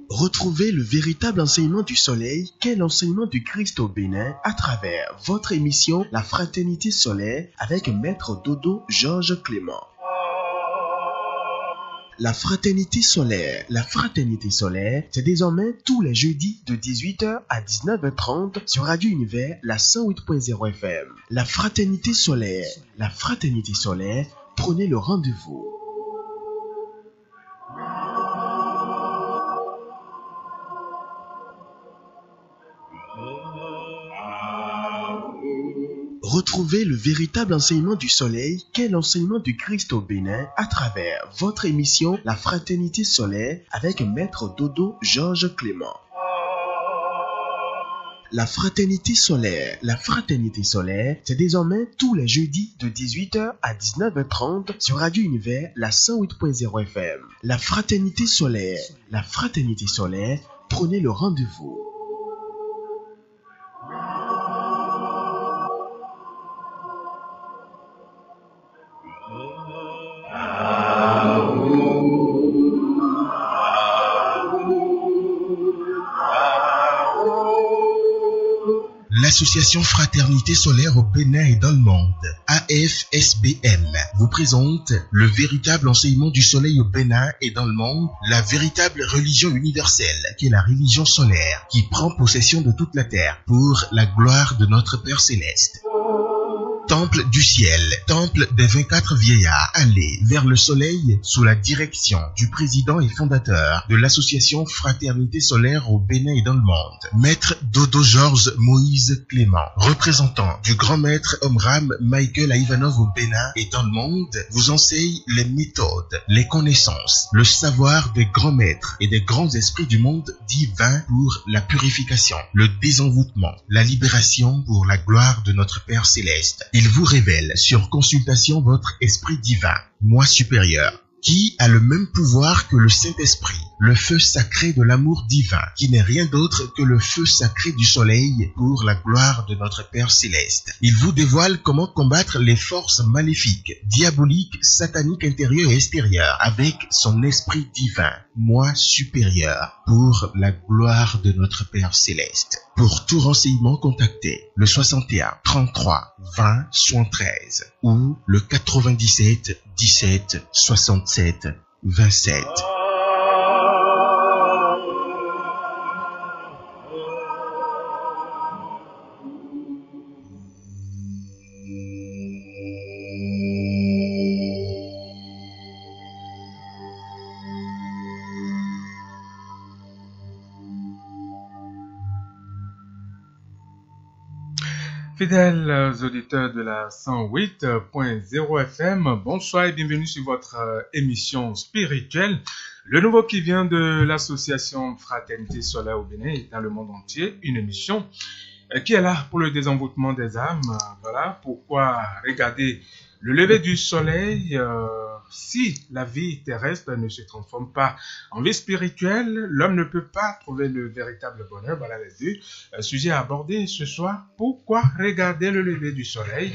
Retrouvez le véritable enseignement du soleil qu'est l'enseignement du Christ au Bénin à travers votre émission La Fraternité solaire avec Maître Dodo Georges Clément. La Fraternité solaire, c'est désormais tous les jeudis de 18h à 19h30 sur Radio Univers, la 108.0 FM. La Fraternité solaire, prenez le rendez-vous. Retrouvez le véritable enseignement du soleil qu'est l'enseignement du Christ au Bénin à travers votre émission La Fraternité solaire avec Maître Dodo Georges Clément. La Fraternité solaire, c'est désormais tous les jeudis de 18h à 19h30 sur Radio Univers, la 108.0 FM. La Fraternité solaire, prenez le rendez-vous. L'Association Fraternité solaire au Bénin et dans le monde, AFSBM, vous présente le véritable enseignement du soleil au Bénin et dans le monde, la véritable religion universelle, qui est la religion solaire, qui prend possession de toute la terre pour la gloire de notre Père Céleste. Temple du ciel, temple des 24 vieillards, allez vers le soleil sous la direction du président et fondateur de l'association Fraternité solaire au Bénin et dans le monde, Maître Dodo Georges Moïse Clément, représentant du grand maître Omram Michael Ivanov au Bénin et dans le monde, vous enseigne les méthodes, les connaissances, le savoir des grands maîtres et des grands esprits du monde divin pour la purification, le désenvoûtement, la libération pour la gloire de notre Père Céleste. Il vous révèle sur consultation votre esprit divin, moi supérieur, qui a le même pouvoir que le Saint-Esprit, le feu sacré de l'amour divin, qui n'est rien d'autre que le feu sacré du soleil pour la gloire de notre Père Céleste. Il vous dévoile comment combattre les forces maléfiques, diaboliques, sataniques intérieures et extérieures avec son esprit divin, moi supérieur, pour la gloire de notre Père Céleste. Pour tout renseignement, contactez le 61 33 20 73 ou le 97 17 67 27. Fidèles auditeurs de la 108.0 FM, bonsoir et bienvenue sur votre émission spirituelle. Le nouveau qui vient de l'association Fraternité solaire au Bénin et dans le monde entier, une émission qui est là pour le désenvoûtement des âmes. Voilà pourquoi regarder le lever du soleil, si la vie terrestre ne se transforme pas en vie spirituelle, l'homme ne peut pas trouver le véritable bonheur. Voilà les deux sujets à aborder ce soir. Pourquoi regarder le lever du soleil?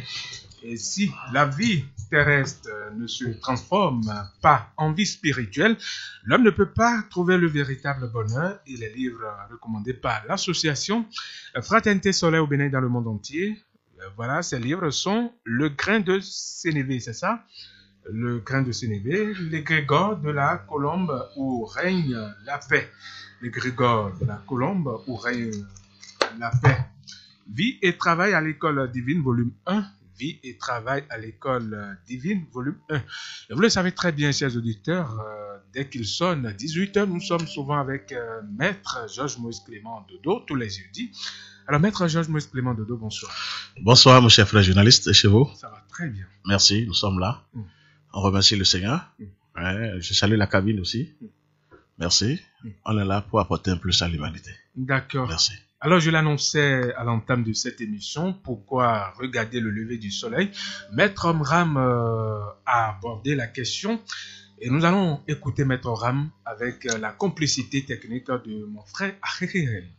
Et si la vie terrestre ne se transforme pas en vie spirituelle, l'homme ne peut pas trouver le véritable bonheur. Et les livres recommandés par l'association Fraternité solaire au Bénin dans le monde entier, voilà, ces livres sont Le grain de sénévé, c'est ça? Le grain de sénévé, l'égrégore de la colombe où règne la paix. L'égrégore de la colombe où règne la paix. Vie et travail à l'école divine, volume 1. Vie et travail à l'école divine, volume 1. Et vous le savez très bien, chers auditeurs, dès qu'il sonne 18h, nous sommes souvent avec Maître Georges Moïse Clément Dodo, tous les jeudis. Alors, Maître Georges Moïse Clément Dodo, bonsoir. Bonsoir, mon cher frère journaliste, chez vous. Ça va très bien. Merci, nous sommes là. On remercie le Seigneur. Ouais, je salue la cabine aussi. Merci. On est là pour apporter un plus à l'humanité. D'accord. Merci. Alors, je l'annonçais à l'entame de cette émission, pourquoi regarder le lever du soleil. Maître Omram a abordé la question et nous allons écouter Maître Omram avec la complicité technique de mon frère Achirel.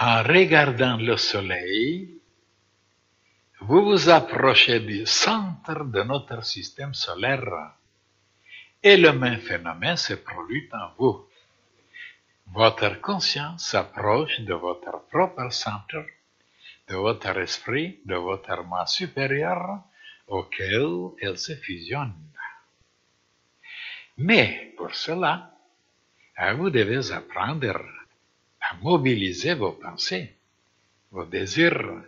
En regardant le soleil, vous vous approchez du centre de notre système solaire Et le même phénomène se produit en vous. Votre conscience s'approche de votre propre centre, de votre esprit, de votre moi supérieur, auquel elle se fusionne. Mais pour cela, vous devez apprendre à mobiliser vos pensées, vos désirs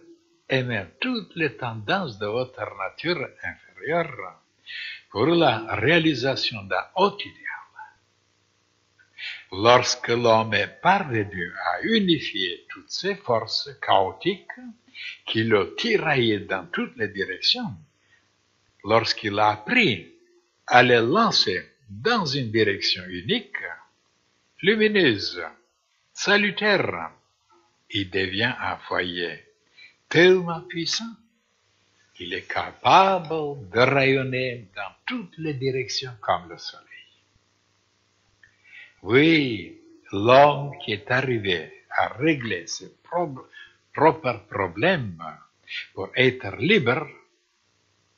et même toutes les tendances de votre nature inférieure pour la réalisation d'un haut idéal. Lorsque l'homme est parvenu à unifier toutes ces forces chaotiques qui le tiraillaient dans toutes les directions, lorsqu'il a appris à les lancer dans une direction unique, lumineuse, salutaire, il devient un foyer tellement puissant qu'il est capable de rayonner dans toutes les directions comme le soleil. Oui, l'homme qui est arrivé à régler ses propres problèmes pour être libre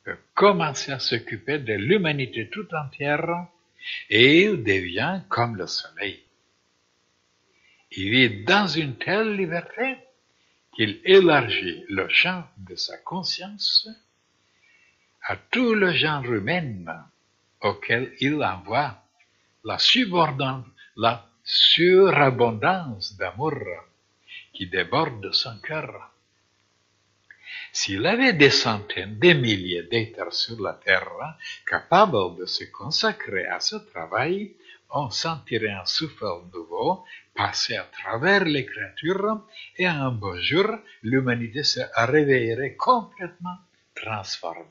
peut commencer à s'occuper de l'humanité tout entière et il devient comme le soleil. Il vit dans une telle liberté qu'il élargit le champ de sa conscience à tout le genre humain auquel il envoie la surabondance d'amour qui déborde de son cœur. S'il avait des centaines, des milliers d'êtres sur la terre capables de se consacrer à ce travail, on sentirait un souffle nouveau passer à travers les créatures et un beau jour, l'humanité se réveillerait complètement transformée.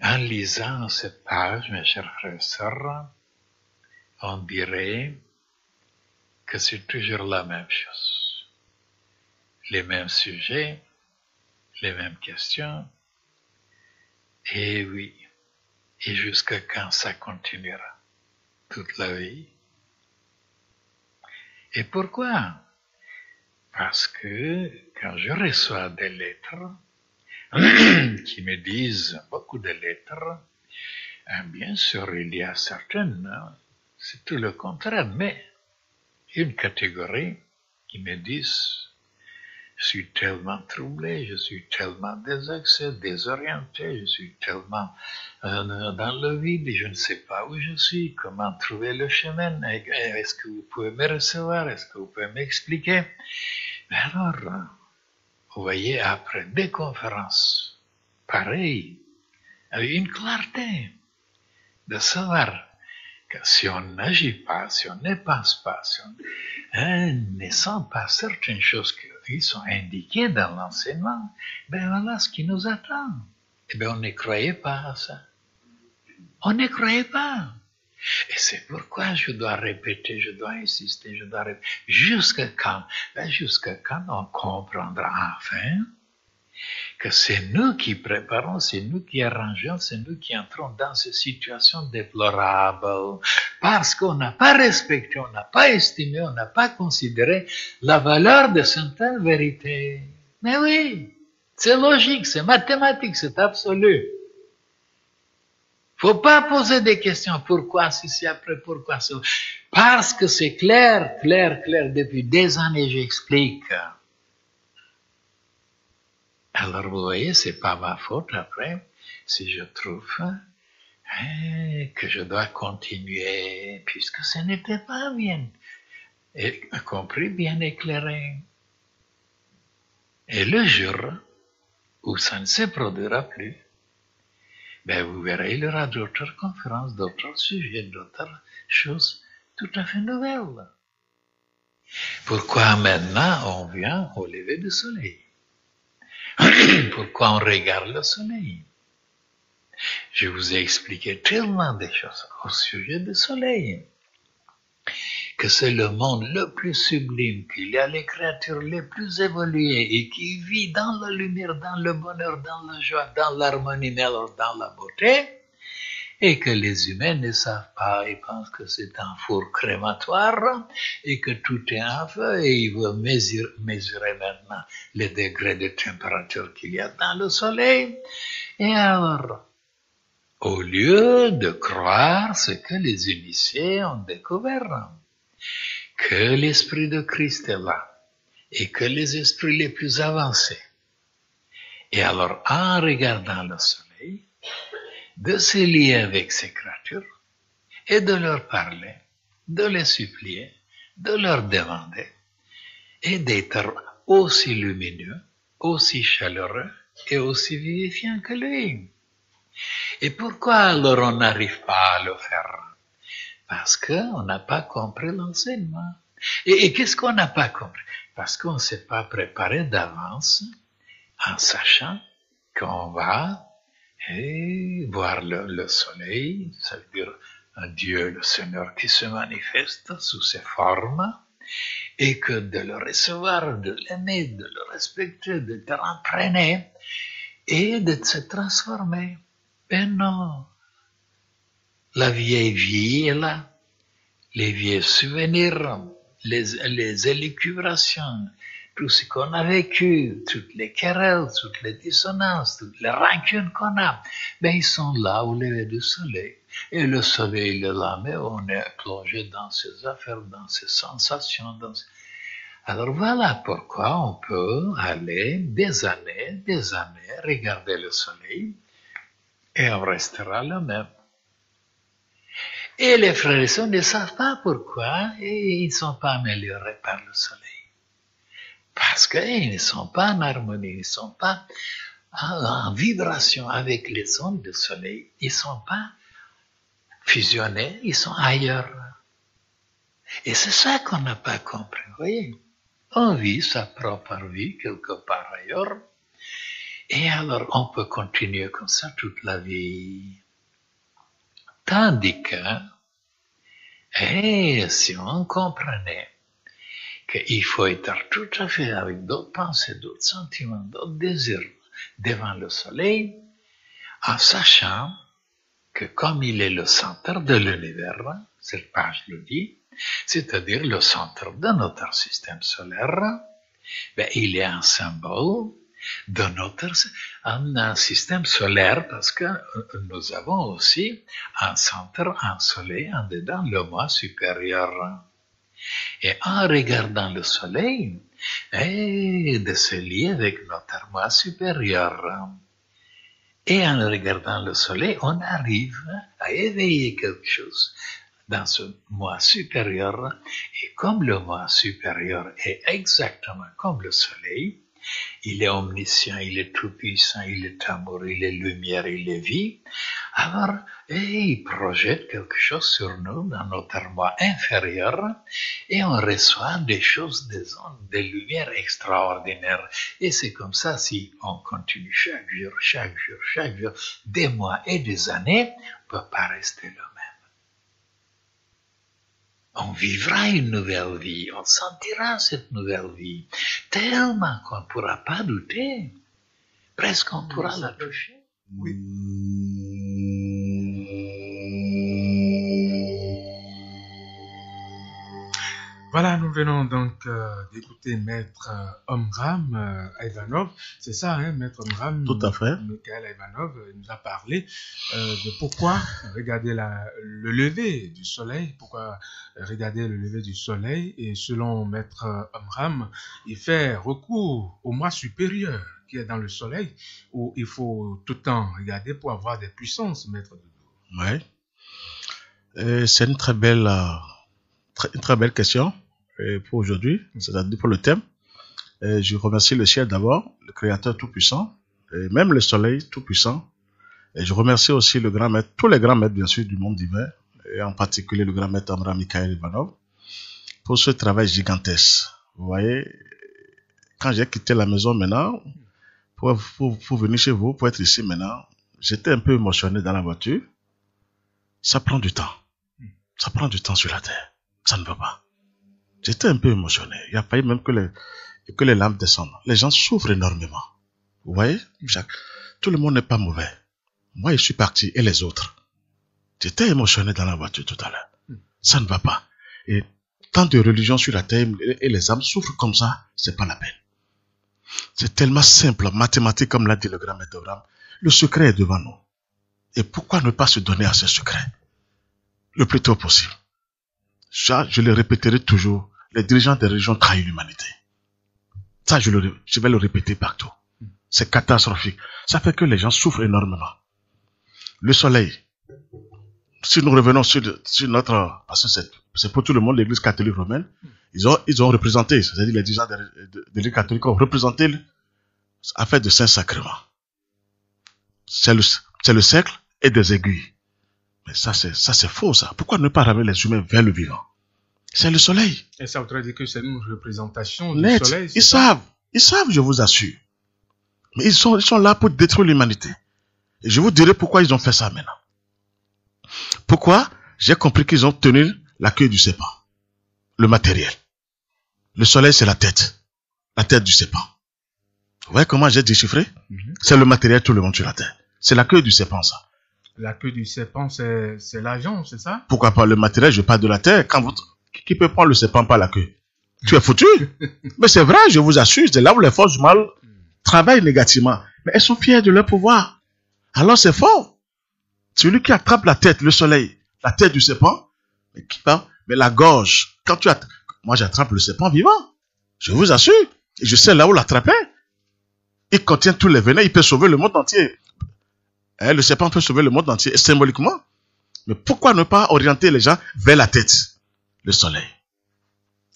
En lisant cette page, mes chers frères et sœurs, on dirait que c'est toujours la même chose. Les mêmes sujets, les mêmes questions, et oui, et jusqu'à quand ça continuera? Toute la vie. Et pourquoi? Parce que quand je reçois des lettres, qui me disent beaucoup de lettres, bien sûr, il y a certaines, c'est tout le contraire, mais une catégorie qui me disent, je suis tellement troublé, je suis tellement désaxé, désorienté, je suis tellement dans le vide, je ne sais pas où je suis, comment trouver le chemin, est-ce que vous pouvez me recevoir, est-ce que vous pouvez m'expliquer? Alors, vous voyez, après des conférences pareilles, avec une clarté de savoir que si on n'agit pas, si on ne pense pas, si on ne sent pas certaines choses qui sont indiquées dans l'enseignement, ben voilà ce qui nous attend. Eh bien, on ne croyait pas à ça. On ne croyait pas. Et c'est pourquoi je dois répéter, je dois insister, je dois répéter. Jusqu'à quand on comprendra enfin que c'est nous qui préparons, c'est nous qui arrangeons, c'est nous qui entrons dans ces situations déplorables. Parce qu'on n'a pas respecté, on n'a pas estimé, on n'a pas considéré la valeur de certaines vérités. Mais oui, c'est logique, c'est mathématique, c'est absolu. Faut pas poser des questions. Pourquoi ceci après, pourquoi ça? Parce que c'est clair. Depuis des années, j'explique. Alors, vous voyez, c'est pas ma faute après, si je trouve que je dois continuer, puisque ce n'était pas bien compris, bien éclairé. Et le jour où ça ne se produira plus, ben vous verrez, il y aura d'autres conférences, d'autres sujets, d'autres choses tout à fait nouvelles. Pourquoi maintenant on vient au lever du soleil? Pourquoi on regarde le soleil? Je vous ai expliqué tellement de choses au sujet du soleil, que c'est le monde le plus sublime, qu'il y a les créatures les plus évoluées et qui vit dans la lumière, dans le bonheur, dans la joie, dans l'harmonie, dans la beauté, et que les humains ne savent pas, ils pensent que c'est un four crématoire et que tout est en feu et ils veulent mesurer maintenant les degrés de température qu'il y a dans le soleil. Et alors, au lieu de croire ce que les initiés ont découvert, que l'Esprit de Christ est là et que les esprits les plus avancés, et alors en regardant le soleil, de se lier avec ces créatures et de leur parler, de les supplier, de leur demander et d'être aussi lumineux, aussi chaleureux et aussi vivifiant que lui. Et pourquoi alors on n'arrive pas à le faire? Parce qu'on n'a pas compris l'enseignement. Et qu'est-ce qu'on n'a pas compris? Parce qu'on ne s'est pas préparé d'avance en sachant qu'on va voir le soleil, ça veut dire un Dieu, le Seigneur, qui se manifeste sous ses formes, et que de le recevoir, de l'aimer, de le respecter, de te entraîner, et de se transformer. Ben non, la vieille vie est là, les vieux souvenirs, les élucubrations, tout ce qu'on a vécu, toutes les querelles, toutes les dissonances, toutes les rancunes qu'on a, ben ils sont là au lever du soleil. Et le soleil il est là, mais on est plongé dans ses affaires, dans ses sensations. Alors voilà pourquoi on peut aller des années, regarder le soleil, et on restera le même. Et les frères et sœurs ne savent pas pourquoi ils ne sont pas améliorés par le soleil. Parce qu'ils ne sont pas en harmonie, ils ne sont pas en vibration avec les ondes du soleil. Ils ne sont pas fusionnés, ils sont ailleurs. Et c'est ça qu'on n'a pas compris, vous voyez. On vit sa propre vie quelque part ailleurs. Et alors on peut continuer comme ça toute la vie. Tandis que, si on comprenait qu'il faut être tout à fait avec d'autres pensées, d'autres sentiments, d'autres désirs devant le soleil, en sachant que comme il est le centre de l'univers, cette page le dit, c'est-à-dire le centre de notre système solaire, ben, il est un symbole de un système solaire parce que nous avons aussi un centre, un soleil en dedans, le moi supérieur. Et en regardant le soleil, de se lier avec notre moi supérieur. Et en regardant le soleil, on arrive à éveiller quelque chose dans ce moi supérieur. Et comme le moi supérieur est exactement comme le soleil, il est omniscient, il est tout-puissant, il est amour, il est lumière, il est vie. Alors, il projette quelque chose sur nous dans notre moi inférieur et on reçoit des choses, des ondes, des lumières extraordinaires. Et c'est comme ça, si on continue chaque jour, des mois et des années, on ne peut pas rester le même. On vivra une nouvelle vie, on sentira cette nouvelle vie, tellement qu'on ne pourra pas douter, presque on pourra la toucher. Oui. Voilà, nous venons donc d'écouter Maître Omram Ivanov. C'est ça, hein, Maître Omram? Tout à fait. Mikhail Ivanov nous a parlé de pourquoi regarder le lever du soleil, et selon Maître Omram, il fait recours au moi supérieur qui est dans le soleil, où il faut tout le temps regarder pour avoir des puissances, Maître Doudou. Oui. C'est une très belle question pour aujourd'hui, c'est-à-dire pour le thème. Je remercie le ciel d'abord, le Créateur tout-puissant, et même le soleil tout-puissant. Et je remercie aussi le grand maître, tous les grands maîtres bien sûr du monde divin, et en particulier le grand maître Omram Mikhail Ivanov, pour ce travail gigantesque. Vous voyez, quand j'ai quitté la maison maintenant, pour venir chez vous, pour être ici maintenant, j'étais un peu émotionné dans la voiture. Ça prend du temps. Ça prend du temps sur la terre. Ça ne va pas. J'étais un peu émotionné. Il a failli même que les larmes descendent. Les gens souffrent énormément. Vous voyez, tout le monde n'est pas mauvais. Moi, je suis parti et les autres. J'étais émotionné dans la voiture tout à l'heure. Ça ne va pas. Et tant de religions sur la terre et les âmes souffrent comme ça, c'est pas la peine. C'est tellement simple, mathématique comme l'a dit le grand maître Abraham. Le secret est devant nous. Et pourquoi ne pas se donner à ce secret le plus tôt possible? Ça, je le répéterai toujours. Les dirigeants des régions trahissent l'humanité. Ça, je vais le répéter partout. C'est catastrophique. Ça fait que les gens souffrent énormément. Le soleil. Si nous revenons sur notre... Parce que c'est pour tout le monde, l'église catholique romaine. Ils ont représenté, c'est-à-dire les dirigeants de l'église catholique ont représenté l'affaire de Saint-Sacrement. C'est le cercle et des aiguilles. Mais ça c'est faux, ça. Pourquoi ne pas ramener les humains vers le vivant? C'est le soleil. Et ça voudrait dire que c'est une représentation Net. du soleil. Ils savent, je vous assure. Mais ils sont là pour détruire l'humanité. Et je vous dirai pourquoi ils ont fait ça maintenant. Pourquoi? J'ai compris qu'ils ont tenu la queue du serpent. Le matériel. Le soleil, c'est la tête du serpent. Vous voyez comment j'ai déchiffré? C'est le matériel, tout le monde sur la terre. C'est la queue du serpent, ça. La queue du serpent, c'est l'argent, c'est ça? Pourquoi pas le matériel? Je parle de la terre. Qui peut prendre le serpent par la queue? Tu es foutu. Mais c'est vrai, je vous assure, c'est là où les forces du mal travaillent négativement. Mais elles sont fières de leur pouvoir. Alors c'est fort. Celui qui attrape la tête, le soleil, la tête du serpent, mais la gorge, moi j'attrape le serpent vivant. Je vous assure. Et je sais là où l'attraper. Il contient tous les venins, il peut sauver le monde entier. Le serpent peut sauver le monde entier, symboliquement. Mais pourquoi ne pas orienter les gens vers la tête, le soleil?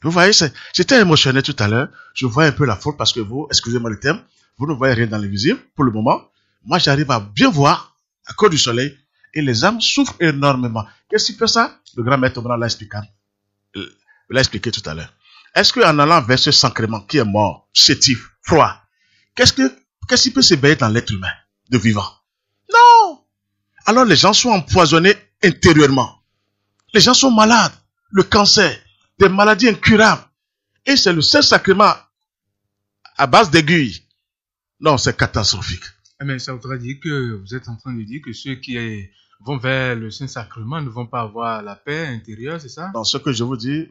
Vous voyez, j'étais émotionné tout à l'heure. Je vois un peu la faute parce que vous, excusez-moi le terme, vous ne voyez rien dans les visibles pour le moment. Moi, j'arrive à bien voir à cause du soleil et les âmes souffrent énormément. Qu'est-ce qui fait ça? Le grand maître Abraham l'a expliqué tout à l'heure. Est-ce qu'en allant vers ce sacrement qui est mort, chétif, froid, qu'est-ce qui peut s'éveiller dans l'être humain de vivant? Non! Alors les gens sont empoisonnés intérieurement. Les gens sont malades. Le cancer, des maladies incurables. Et c'est le seul sacrement à base d'aiguilles. Non, c'est catastrophique. Mais ça voudrait dire que vous êtes en train de dire que ceux qui vont vers le Saint-Sacrement ne vont pas avoir la paix intérieure, c'est ça? Non, ce que je vous dis,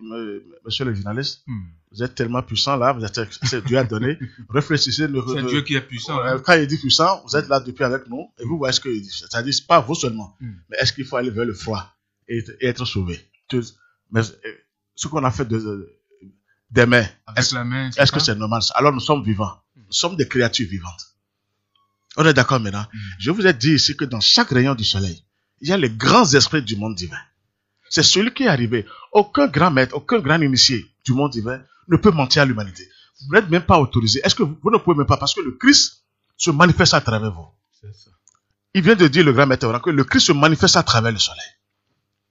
monsieur le journaliste, vous êtes tellement puissant là, c'est Dieu a donné. Réfléchissez. C'est Dieu qui est puissant. Quand il dit puissant, vous êtes là depuis avec nous et vous voyez ce qu'il dit. C'est-à-dire, c'est pas vous seulement. Mais est-ce qu'il faut aller vers le froid et être sauvé? Mais ce qu'on a fait des mains, est-ce que c'est normal? Alors nous sommes vivants. Nous sommes des créatures vivantes. On est d'accord maintenant? Je vous ai dit ici que dans chaque rayon du soleil, il y a les grands esprits du monde divin. C'est celui qui est arrivé. Aucun grand maître, aucun grand initié du monde divin ne peut mentir à l'humanité. Vous n'êtes même pas autorisé. Est-ce que vous ne pouvez même pas? Parce que le Christ se manifeste à travers vous. C'est ça. Il vient de dire, le grand maître, que le Christ se manifeste à travers le soleil.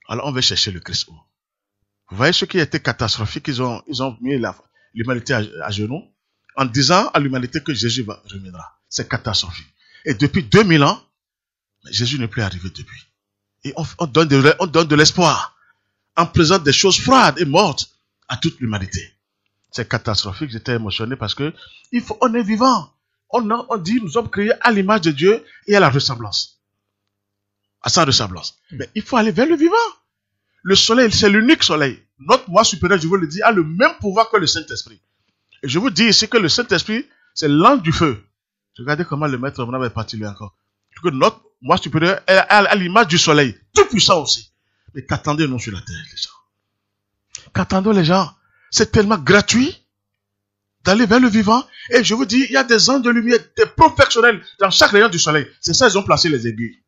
Alors on va chercher le Christ. Vous voyez ce qui a été catastrophique? Ils ont mis l'humanité à genoux en disant à l'humanité que Jésus reviendra. C'est catastrophique. Et depuis 2000 ans, Jésus n'est plus arrivé depuis. Et on donne de l'espoir en présente des choses froides et mortes à toute l'humanité. C'est catastrophique. J'étais émotionné parce que on est vivant. On dit nous sommes créés à l'image de Dieu et à la ressemblance. À sa ressemblance. Mais il faut aller vers le vivant. Le soleil, c'est l'unique soleil. Notre moi supérieur, je vous le dis, a le même pouvoir que le Saint-Esprit. Et je vous dis ici que le Saint-Esprit, c'est l'ange du feu. Regardez comment le maître Abraham est parti lui encore. Que notre moi supérieur est à l'image du soleil, tout puissant aussi. Mais qu'attendez-nous sur la terre, les gens? Qu'attendons les gens? C'est tellement gratuit d'aller vers le vivant. Et je vous dis, il y a des anges de lumière, des professionnels dans chaque rayon du soleil. C'est ça, ils ont placé les aiguilles.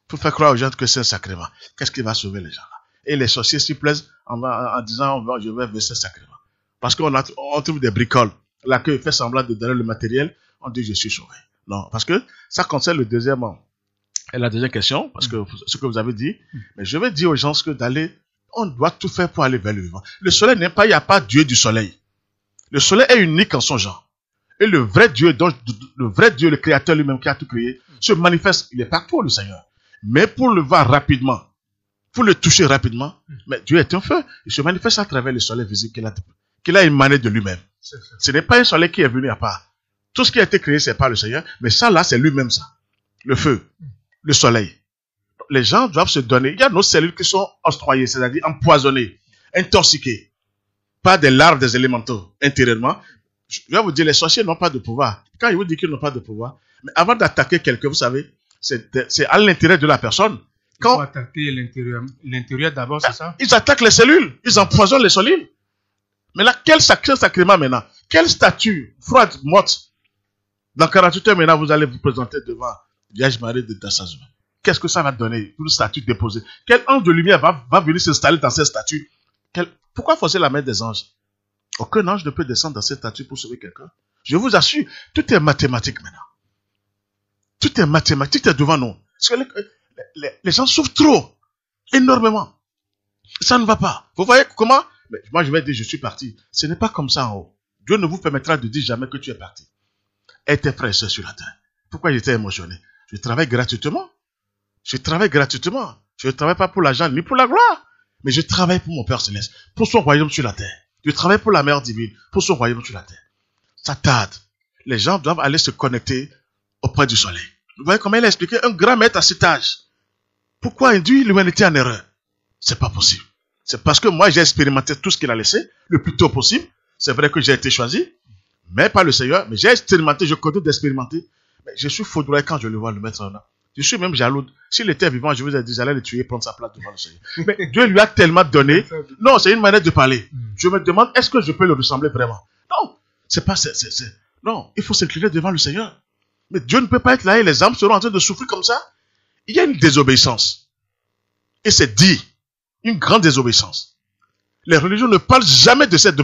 Pour faire croire aux gens que c'est un sacrement. Qu'est-ce qui va sauver les gens là? Et les sorciers s'y plaisent en disant, je vais verser ce sacrement. Parce qu'on trouve des bricoles. Là, que fait semblant de donner le matériel, on dit, je suis sauvé. Non, parce que ça concerne la deuxième question, parce que ce que vous avez dit, mais je vais dire aux gens que on doit tout faire pour aller vers le vivant. Le soleil n'est pas, il n'y a pas Dieu du soleil. Le soleil est unique en son genre. Et le vrai Dieu, le Créateur lui-même qui a tout créé, se manifeste. Il est partout, le Seigneur. Mais pour le voir rapidement, pour le toucher rapidement, mais Dieu est un feu. Il se manifeste à travers le soleil visible qu'il a émané de lui-même. Ce n'est pas un soleil qui est venu à part. Tout ce qui a été créé, c'est pas le Seigneur, mais ça là, c'est lui-même ça. Le feu, le soleil. Les gens doivent se donner. Il y a nos cellules qui sont octroyées, c'est-à-dire empoisonnées, intoxiquées par des larves des élémentaux intérieurement. Je vais vous dire, les sorciers n'ont pas de pouvoir. Quand ils vous disent qu'ils n'ont pas de pouvoir, mais avant d'attaquer quelqu'un, vous savez, c'est à l'intérieur de la personne. Il faut attaquer l'intérieur d'abord, c'est ça? Ils attaquent les cellules, ils empoisonnent les cellules. Mais là, quel sacrement maintenant? Quelle statue froide, morte? Dans 48 heures maintenant, vous allez vous présenter devant Vierge Marie de Dassazou. Qu'est-ce que ça va donner? Une statue déposée. Quel ange de lumière va venir s'installer dans cette statue? Pourquoi forcer la main des anges? Aucun ange ne peut descendre dans cette statue pour sauver quelqu'un. Je vous assure, tout est mathématique maintenant. Tout est mathématique, tout est devant nous. Parce que les gens souffrent trop, énormément. Ça ne va pas. Vous voyez comment? Mais moi, je vais dire, je suis parti. Ce n'est pas comme ça en haut. Dieu ne vous permettra de dire jamais que tu es parti. Et tes frères et sœurs sur la terre. Pourquoi j'étais émotionné? Je travaille gratuitement. Je travaille gratuitement. Je ne travaille pas pour l'argent ni pour la gloire. Mais je travaille pour mon Père Céleste, pour son royaume sur la terre. Je travaille pour la Mère divine, pour son royaume sur la terre. Ça tarde. Les gens doivent aller se connecter auprès du soleil. Vous voyez comment il a expliqué? Un grand maître à cet âge. Pourquoi induire l'humanité en erreur? C'est pas possible. C'est parce que moi j'ai expérimenté tout ce qu'il a laissé, le plus tôt possible. C'est vrai que j'ai été choisi, mais pas le Seigneur. Mais j'ai expérimenté, je continue d'expérimenter. Mais je suis foudroyé quand je le vois le mettre en là. Je suis même jaloux. S'il était vivant, je vous ai dit, j'allais le tuer, prendre sa place devant le Seigneur. Mais Dieu lui a tellement donné. Non, c'est une manière de parler. Je me demande, est-ce que je peux le ressembler vraiment? Non, c'est pas, non, il faut s'incliner devant le Seigneur. Mais Dieu ne peut pas être là et les âmes seront en train de souffrir comme ça. Il y a une désobéissance. Et c'est dit, une grande désobéissance. Les religions ne parlent jamais de cette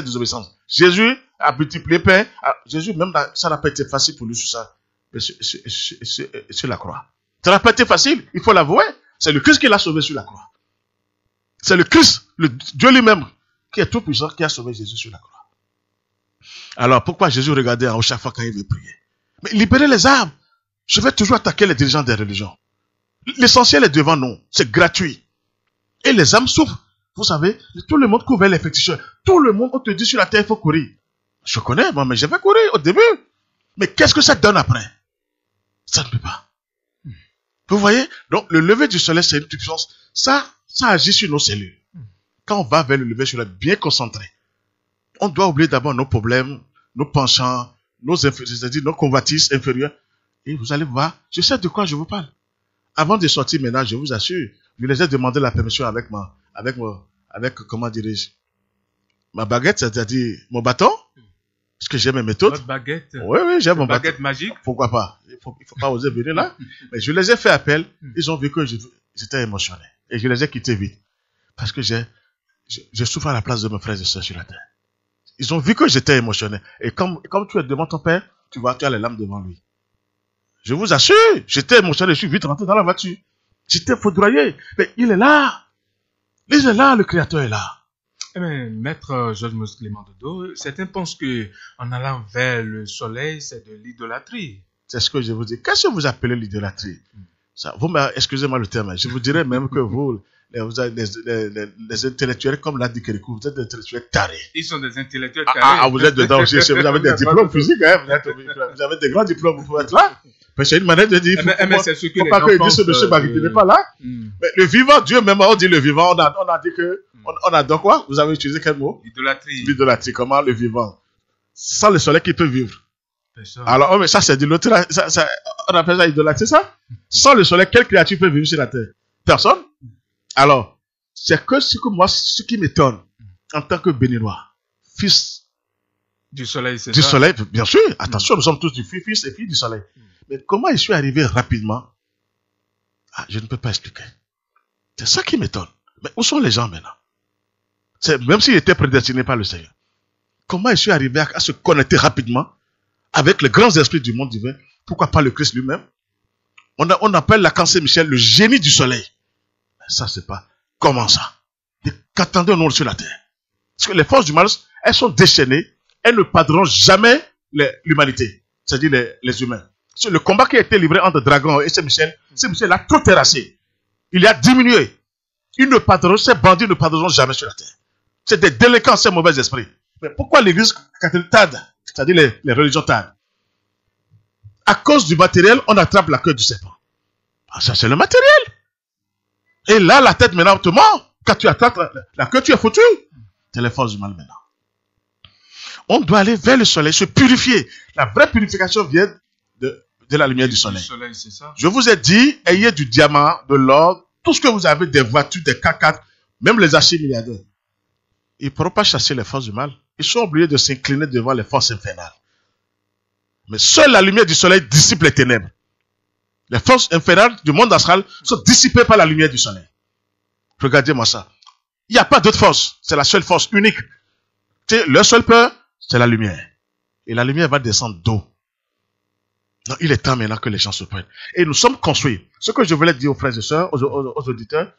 désobéissance. Jésus a multiplié pain. Jésus, même ça n'a pas été facile pour lui sur ça. Sur la croix. Ça n'a pas été facile, il faut l'avouer. C'est le Christ qui l'a sauvé sur la croix. C'est le Christ, le Dieu lui-même, qui est tout puissant, qui a sauvé Jésus sur la croix. Alors pourquoi Jésus regardait en haut chaque fois quand il veut prier? Mais libérez les âmes. Je vais toujours attaquer les dirigeants des religions. L'essentiel est devant nous, c'est gratuit. Et les âmes souffrent. Vous savez, tout le monde couvre les féticheurs. Tout le monde, on te dit sur la terre, il faut courir. Je connais, moi, mais je vais courir au début. Mais qu'est-ce que ça donne après? Ça ne peut pas. Vous voyez? Donc, le lever du soleil, c'est une puissance. Ça agit sur nos cellules. Quand on va vers le lever du soleil, bien concentré, on doit oublier d'abord nos problèmes, nos penchants, c'est-à-dire nos convoitises inférieures. Et vous allez voir, je sais de quoi je vous parle. Avant de sortir maintenant, je vous assure, je les ai demandé la permission avec comment dirais-je, ma baguette, c'est-à-dire mon bâton. Parce que j'ai mes méthodes. Votre baguette? Oui, j'ai mon baguette magique? Pourquoi pas? Il faut pas oser venir là. Mais je les ai fait appel. Ils ont vu que j'étais émotionné. Et je les ai quittés vite. Parce que je souffre à la place de mes frères et sœurs sur la terre. Ils ont vu que j'étais émotionné. Et comme tu es devant ton père, tu vois, tu as les larmes devant lui. Je vous assure, j'étais émotionné. Je suis vite rentré dans la voiture. J'étais foudroyé. Mais il est là. Il est là, le Créateur est là. Eh bien, Maître Georges Clément Dodo, certains pensent que en allant vers le soleil, c'est de l'idolâtrie. C'est ce que je vous dis. Qu'est-ce que vous appelez l'idolâtrie? Excusez-moi le terme, je vous dirais même que vous les intellectuels comme l'a dit Kérikou, vous êtes des intellectuels tarés. Ils sont des intellectuels tarés. Vous êtes dedans aussi, vous avez des diplômes physiques, hein, vous avez des grands diplômes, vous pouvez être là. Mais c'est une manière de dire, c'est ce que faut pas qu'ils disent ce monsieur Bagui n'est pas là. Mais le vivant, Dieu même, on dit le vivant, on a dit que, on a donc quoi? Vous avez utilisé quel mot? L'idolâtrie. L'idolâtrie, comment le vivant? Sans le soleil qui peut vivre. Alors, mais ça c'est de l'autre, on appelle ça idolâtrie, ça? Sans le soleil, quelle créature peut vivre sur la terre? Personne. Alors, c'est ce qui m'étonne, en tant que béninois, fils du soleil, c'est ça? Du soleil, bien sûr. Attention, nous sommes tous du fils et filles du soleil. Mais comment je suis arrivé rapidement? Je ne peux pas expliquer. C'est ça qui m'étonne. Mais où sont les gens maintenant? Même s'ils étaient prédestinés par le Seigneur. Comment je suis arrivé à se connecter rapidement avec les grands esprits du monde divin? Pourquoi pas le Christ lui-même? On appelle Lacan Saint-Michel le génie du soleil. Mais ça, c'est pas. Comment ça? Qu'attendons-nous sur la terre? Parce que les forces du mal, elles sont déchaînées. Elles ne pardonneront jamais l'humanité, c'est-à-dire les humains. Le combat qui a été livré entre Dragon et Saint-Michel l'a trop terrassé. Il a diminué. Ces bandits ne pardonneront jamais sur la terre. C'est des délinquants, ces mauvais esprits. Mais pourquoi l'église catholique tarde, c'est-à-dire les religions tardent? À cause du matériel, on attrape la queue du serpent. Ah, ça, c'est le matériel. Et là, la tête maintenant te ment. Quand tu attrapes la queue, tu es foutu. C'est les forces du mal maintenant. On doit aller vers le soleil, se purifier. La vraie purification vient de la lumière du soleil. C'est ça. Je vous ai dit, ayez du diamant, de l'or, tout ce que vous avez, des voitures, des K4, même les archi-milliardaires. Ils ne pourront pas chasser les forces du mal. Ils sont obligés de s'incliner devant les forces infernales. Mais seule la lumière du soleil dissipe les ténèbres. Les forces infernales du monde astral sont dissipées par la lumière du soleil. Regardez-moi ça. Il n'y a pas d'autre force. C'est la seule force unique. Leur seule peur, c'est la lumière. Et la lumière va descendre d'eau. Non, il est temps maintenant que les gens se prennent. Et nous sommes construits. Ce que je voulais dire aux frères et sœurs, aux auditeurs,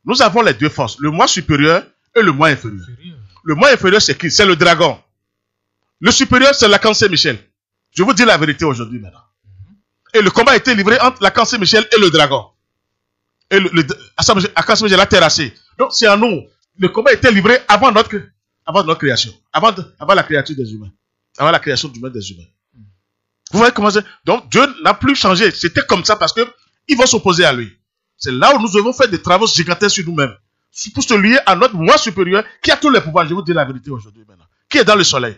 nous avons les deux forces, le moi supérieur et le moi inférieur. Le moi inférieur, c'est qui? C'est le dragon. Le supérieur, c'est l'archange Saint-Michel. Je vous dis la vérité aujourd'hui maintenant. Et le combat a été livré entre l'archange Saint-Michel et le dragon. Et l'archange Saint-Michel l'a terrassé. Donc c'est en nous. Le combat a été livré avant notre création. Avant la créature des humains. Avant la création du monde des humains. Vous voyez comment c'est? Donc Dieu n'a plus changé. C'était comme ça parce que ils vont s'opposer à lui. C'est là où nous devons faire des travaux gigantesques sur nous-mêmes. Pour se lier à notre moi supérieur qui a tous les pouvoirs. Je vous dis la vérité aujourd'hui maintenant. Qui est dans le soleil.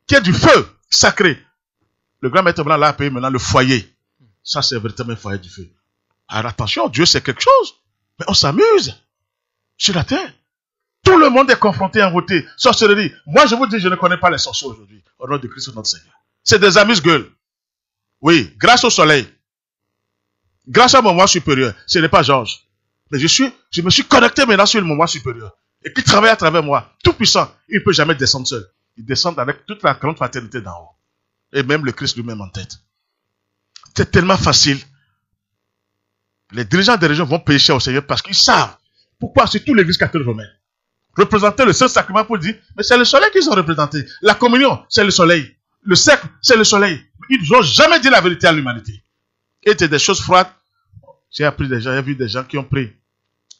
Qui est du feu sacré. Le grand maître blanc l'a appelé maintenant le foyer. Ça c'est véritablement le foyer du feu. Alors attention, Dieu c'est quelque chose. Mais on s'amuse. Sur la terre. Tout le monde est confronté en beauté. Sorcellerie. Moi je vous dis, je ne connais pas les sorciers aujourd'hui. Au nom de Christ notre Seigneur. C'est des amuse-gueules. Oui, grâce au soleil. Grâce à mon moi supérieur. Ce n'est pas Georges. Mais je me suis connecté maintenant sur mon moi supérieur. Et qui travaille à travers moi. Tout puissant. Il ne peut jamais descendre seul. Il descend avec toute la grande fraternité d'en haut. Et même le Christ lui-même en tête. C'est tellement facile. Les dirigeants des régions vont payer cher au Seigneur parce qu'ils savent. Pourquoi? Surtout l'église catholique romaine. Représenter le Saint-Sacrement pour dire, mais c'est le soleil qu'ils ont représenté. La communion, c'est le soleil. Le cercle, c'est le soleil. Ils n'ont jamais dit la vérité à l'humanité. Et c'est des choses froides. J'ai vu des gens qui ont pris,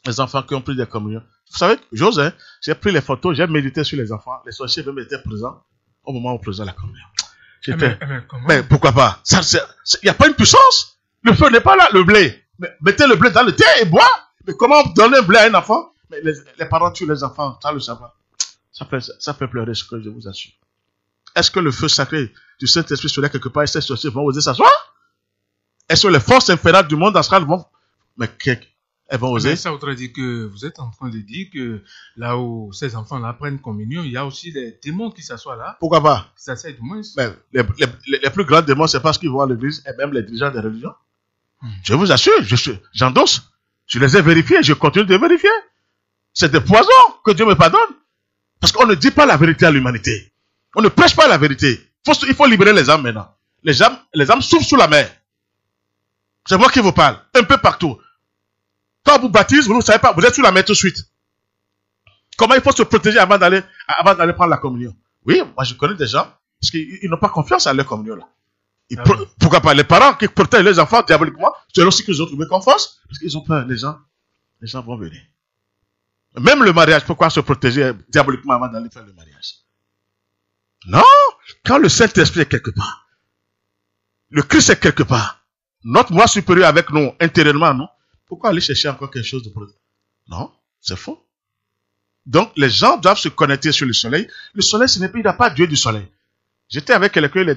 les enfants qui ont pris des communions. Vous savez, j'ose, j'ai pris les photos, j'ai médité sur les enfants. Les sorciers même étaient présents au moment où on faisait la communion. Mais pourquoi pas? Il n'y a pas une puissance. Le feu n'est pas là, le blé. Mais mettez le blé dans le thé et bois. Mais comment donner un blé à un enfant? Mais les parents tuent les enfants, ça le savoir. Ça fait pleurer, ce que je vous assure. Est-ce que le feu sacré du Saint-Esprit serait quelque part et ces sorciers vont oser s'asseoir? Est-ce que les forces infernales du monde astral vont... Mais elles vont oser? Mais ça voudrait dire que vous êtes en train de dire que là où ces enfants-là prennent communion, il y a aussi des démons qui s'assoient là. Pourquoi pas? Qui s'asseyent du moins. Mais les plus grands démons, c'est parce qu'ils vont à l'église et même les dirigeants des religions. Je vous assure, j'endosse. Je les ai vérifiés, je continue de vérifier. C'est des poisons, que Dieu me pardonne. Parce qu'on ne dit pas la vérité à l'humanité. On ne prêche pas la vérité. Il faut libérer les âmes maintenant. Les âmes souffrent sous la mer. C'est moi qui vous parle. Un peu partout. Quand on vous baptise, vous ne savez pas, vous êtes sous la mer tout de suite. Comment il faut se protéger avant d'aller prendre la communion? Oui, moi je connais des gens, parce qu'ils n'ont pas confiance à leur communion là. Pourquoi pas? Les parents qui protègent les enfants diaboliquement, c'est aussi que les autres me confiance, parce qu'ils ont peur. Les gens vont venir. Même le mariage, pourquoi se protéger diaboliquement avant d'aller faire le mariage? Non, quand le Saint-Esprit est quelque part, le Christ est quelque part, notre moi supérieur avec nous, intérieurement, non? Pourquoi aller chercher encore quelque chose de protégé? Non, c'est faux. Donc, les gens doivent se connecter sur le soleil. Le soleil, il n'a pas Dieu du soleil. J'étais avec quelqu'un, il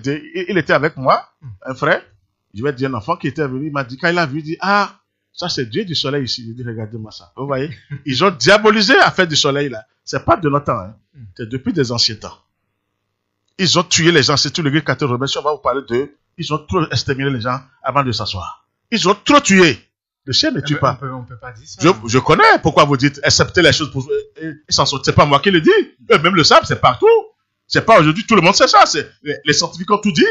était avec moi, un frère, je vais dire un enfant qui était venu, il m'a dit, quand il a vu, il dit, ah, ça c'est Dieu du soleil ici. Je dis, regardez-moi ça. Vous voyez? Ils ont diabolisé à faire du soleil là. C'est pas de notre temps, hein. C'est depuis des anciens temps. Ils ont tué les gens, c'est tout l'église catholique romaine. Si on va vous parler d'eux, ils ont trop exterminé les gens avant de s'asseoir. Ils ont trop tué. Le chien ne tue pas. On peut pas dire ça. Je connais pourquoi vous dites acceptez les choses pour ils s'en sortent. C'est pas moi qui le dis. Eux-mêmes le savent, c'est partout. C'est pas aujourd'hui, tout le monde sait ça. Les scientifiques ont tout dit.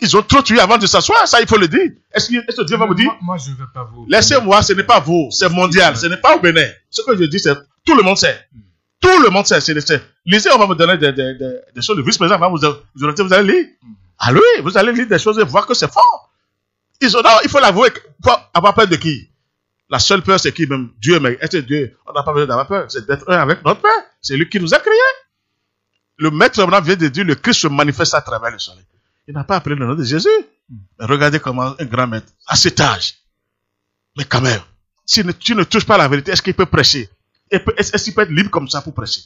Ils ont trop tué avant de s'asseoir, ça il faut le dire. Est-ce que Dieu va vous dire? Moi je ne veux pas vous. Laissez-moi, ce n'est pas vous, c'est mondial, ce n'est pas au Bénin. Ce que je dis, c'est tout le monde sait. Tout le monde sait. Lisez, on va vous donner des choses. Le vice-président va vous orienter, vous allez lire. Ah oui, vous allez lire des choses et voir que c'est fort. Non, il faut l'avouer. Pour avoir peur de qui? La seule peur, c'est qui même? Dieu, mais est-ce Dieu? On n'a pas besoin d'avoir peur. C'est d'être un avec notre Père. C'est lui qui nous a créés. Le maître vient de dire, le Christ se manifeste à travers le soleil. Il n'a pas appelé le nom de Jésus. Mais regardez comment un grand maître, à cet âge, mais quand même, si tu ne touches pas la vérité, est-ce qu'il peut prêcher? Est-ce qu'il peut être libre comme ça pour prêcher?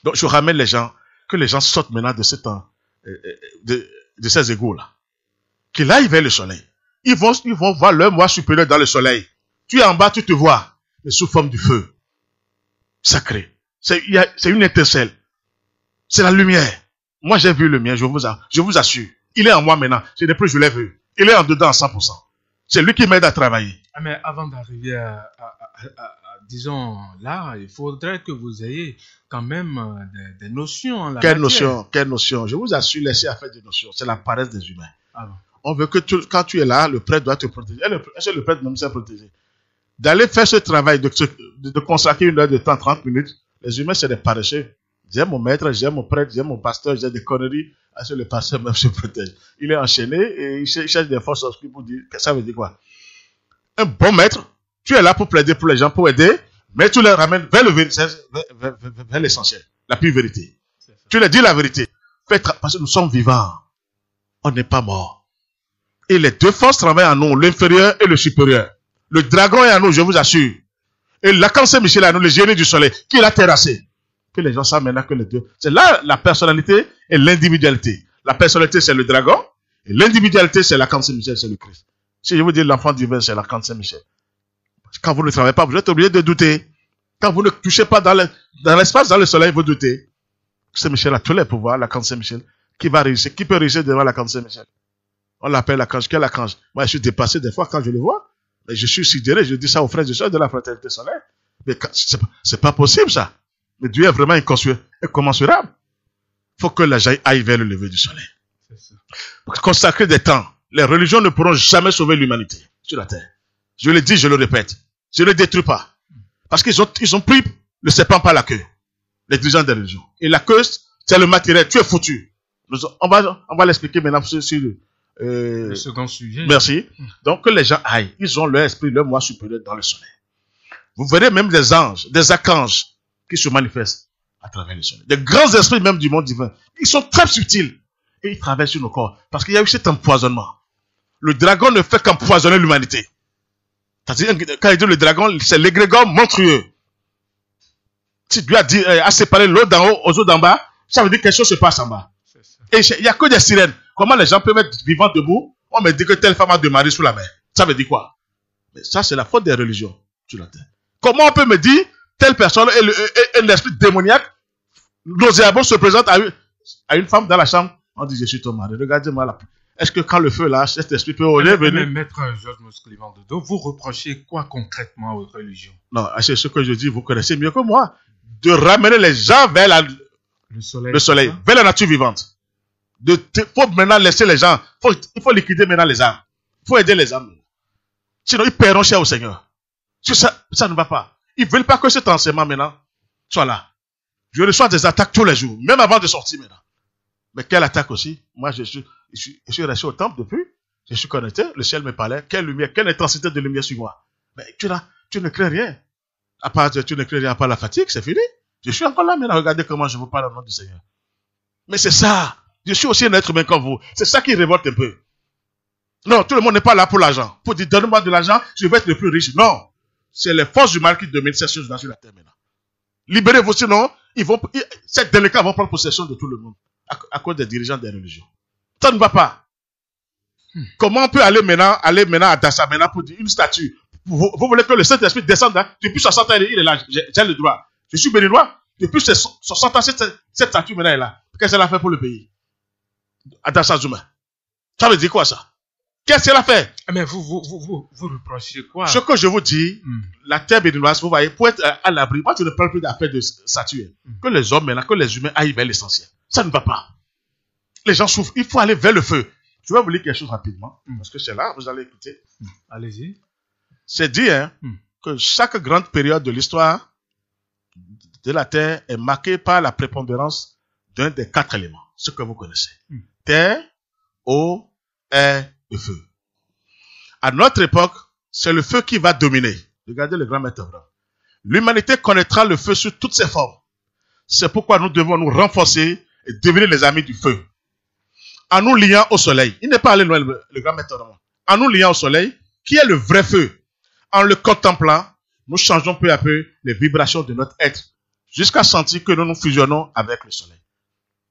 Donc, je ramène les gens, que les gens sortent maintenant de ce temps, de ces égouts-là. Qu'ils aillent vers le soleil. Ils vont voir leur moi supérieur dans le soleil. Tu es en bas, tu te vois, mais sous forme du feu. Sacré. C'est une étincelle. C'est la lumière. Moi, j'ai vu le mien, je vous assure. Il est en moi maintenant. Je l'ai vu. Il est en dedans à 100%. C'est lui qui m'aide à travailler. Mais avant d'arriver disons, là, il faudrait que vous ayez quand même des notions en la matière. Quelle notion? Je vous assure, laissez à faire des notions. C'est la paresse des humains. Ah bon. On veut que quand tu es là, le prêtre doit te protéger. Est-ce que le prêtre même s'est protégé? D'aller faire ce travail, de consacrer une heure de temps, 30 minutes, les humains, c'est des paresseux. J'aime mon maître, j'aime mon prêtre, j'aime mon pasteur, j'ai des conneries. Est-ce que le pasteur même se protège? Il est enchaîné et il cherche des forces obscures pour dire, ça veut dire quoi? Un bon maître, tu es là pour plaider pour les gens, pour aider, mais tu les ramènes vers l'essentiel, la pure vérité. Tu leur dis la vérité. Parce que nous sommes vivants. On n'est pas morts. Et les deux forces travaillent en nous, l'inférieur et le supérieur. Le dragon est en nous, je vous assure. Et l'archange Michel est en nous, le génie du soleil, qui l'a terrassé. Que les gens savent maintenant que les deux. C'est là la personnalité et l'individualité. La personnalité, c'est le dragon. Et l'individualité, c'est l'archange Michel, c'est le Christ. Si je vous dis l'enfant divin, c'est l'archange Michel. Quand vous ne travaillez pas, vous êtes obligé de douter. Quand vous ne touchez pas dans l'espace, dans le soleil, vous doutez. Saint Michel a tous les pouvoirs, l'archange Saint Michel. Qui va réussir? Qui peut réussir devant l'archange Saint Michel? On l'appelle l'archange. Quel archange? Moi, je suis dépassé des fois quand je le vois. Mais je suis sidéré. Je dis ça aux frères et sœurs de la fraternité solaire. Mais c'est pas possible, ça. Mais Dieu est vraiment incommensurable. Il faut que les gens aillent vers le lever du soleil. Pour consacrer des temps. Les religions ne pourront jamais sauver l'humanité sur la terre. Je le dis, je le répète. Je ne le détruis pas. Parce qu'ils ont pris le serpent par la queue. Les dirigeants des religions. Et la queue, c'est le matériel. Tu es foutu. On va l'expliquer maintenant sur le second sujet. Merci. Donc, que les gens aillent. Ils ont leur esprit, leur moi supérieur dans le soleil. Vous verrez même des anges, des archanges qui se manifestent à travers le soleil. Des grands esprits même du monde divin. Ils sont très subtils. Et ils travaillent sur nos corps. Parce qu'il y a eu cet empoisonnement. Le dragon ne fait qu'empoisonner l'humanité. C'est-à-dire, quand il dit le dragon, c'est l'égrégore monstrueux. Si Dieu a séparé l'eau d'en haut aux eaux d'en bas, ça veut dire que quelque chose se passe en bas. Et il n'y a que des sirènes. Comment les gens peuvent être vivants debout? On me dit que telle femme a démarré sous la mer. Ça veut dire quoi? Mais ça, c'est la faute des religions sur la terre. Comment on peut me dire telle personne est un esprit démoniaque, nauséabond se présente à une femme dans la chambre? On dit, je suis ton mari. Regardez-moi là. Est-ce que quand le feu là, cet esprit peut oser venir? Mais maître Georges Clément Dodo, vous reprochez quoi concrètement aux religions? Non, c'est ce que je dis, vous connaissez mieux que moi. De ramener les gens vers le soleil, vers la nature vivante. Il faut maintenant laisser les gens, il faut liquider maintenant les âmes. Il faut aider les âmes. Sinon, ils paieront cher au Seigneur. Ça ne va pas. Ils ne veulent pas que cet enseignement maintenant soit là. Je reçois des attaques tous les jours, même avant de sortir maintenant. Mais quelle attaque aussi? Moi, je suis resté au temple depuis. Je suis connecté. Le ciel me parlait. Quelle lumière, quelle intensité de lumière sur moi. Mais tu ne crées rien. Tu ne crées rien à part la fatigue, c'est fini. Je suis encore là maintenant. Regardez comment je vous parle au nom du Seigneur. Mais c'est ça. Je suis aussi un être humain comme vous. C'est ça qui révolte un peu. Non, tout le monde n'est pas là pour l'argent. Pour dire, donne-moi de l'argent, je vais être le plus riche. Non. C'est les forces du mal qui dominent ces choses sur la terre maintenant. Libérez-vous, sinon, ces délinquants vont prendre possession de tout le monde. À cause des dirigeants des religions. Ça ne va pas. Comment on peut aller maintenant à Dassa maintenant pour dire une statue? Vous voulez que le Saint-Esprit descende là? Depuis 60 ans, il est là. J'ai le droit. Je suis béninois. Depuis 60 ans, cette statue maintenant est là. Qu'est-ce qu'elle a fait pour le pays? À Dassa Zouma. Ça veut dire quoi ça? Qu'est-ce qu'elle a fait? Mais vous reprochez quoi? Ce que je vous dis, la terre béninoise, vous voyez, pour être à l'abri, moi je ne parle plus d'affaires de statue. Que les hommes maintenant, que les humains aillent vers l'essentiel. Ça ne va pas. Les gens souffrent. Il faut aller vers le feu. Je vais vous lire quelque chose rapidement. Parce que c'est là, vous allez écouter. Allez-y. C'est dit que chaque grande période de l'histoire de la terre est marquée par la prépondérance d'un des 4 éléments, ce que vous connaissez. Terre, eau, air et feu. À notre époque, c'est le feu qui va dominer. Regardez le grand maître Abraham. L'humanité connaîtra le feu sous toutes ses formes. C'est pourquoi nous devons nous renforcer et devenir les amis du feu. En nous liant au soleil. Il n'est pas allé loin, le grand maître Abraham. En nous liant au soleil, qui est le vrai feu. En le contemplant, nous changeons peu à peu les vibrations de notre être, jusqu'à sentir que nous nous fusionnons avec le soleil.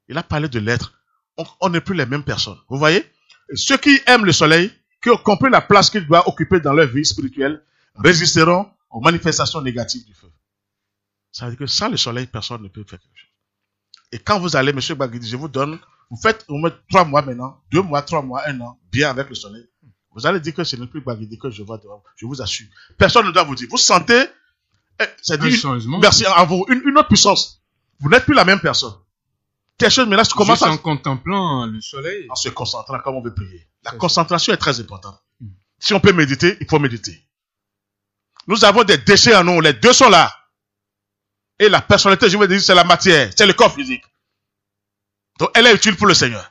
Il a parlé de l'être. On n'est plus les mêmes personnes. Vous voyez? Et ceux qui aiment le soleil, qui ont compris la place qu'il doit occuper dans leur vie spirituelle, résisteront aux manifestations négatives du feu. Ça veut dire que sans le soleil, personne ne peut faire quelque chose. Et quand vous allez, monsieur Bagidi, je vous donne, vous faites au moins 3 mois maintenant, 2 mois, 3 mois, 1 an, bien avec le soleil. Vous allez dire que ce n'est plus Bagidi que je vois devant vous. Je vous assure. Personne ne doit vous dire. Vous sentez, c'est un changement. Merci à vous, une autre puissance. Vous n'êtes plus la même personne. Quelque chose, mais là, juste en contemplant le soleil. En se concentrant comme on veut prier. La concentration est très importante. Si on peut méditer, il faut méditer. Nous avons des déchets en nous. Les deux sont là. Et la personnalité, je veux dire, c'est la matière. C'est le corps physique. Donc, elle est utile pour le Seigneur.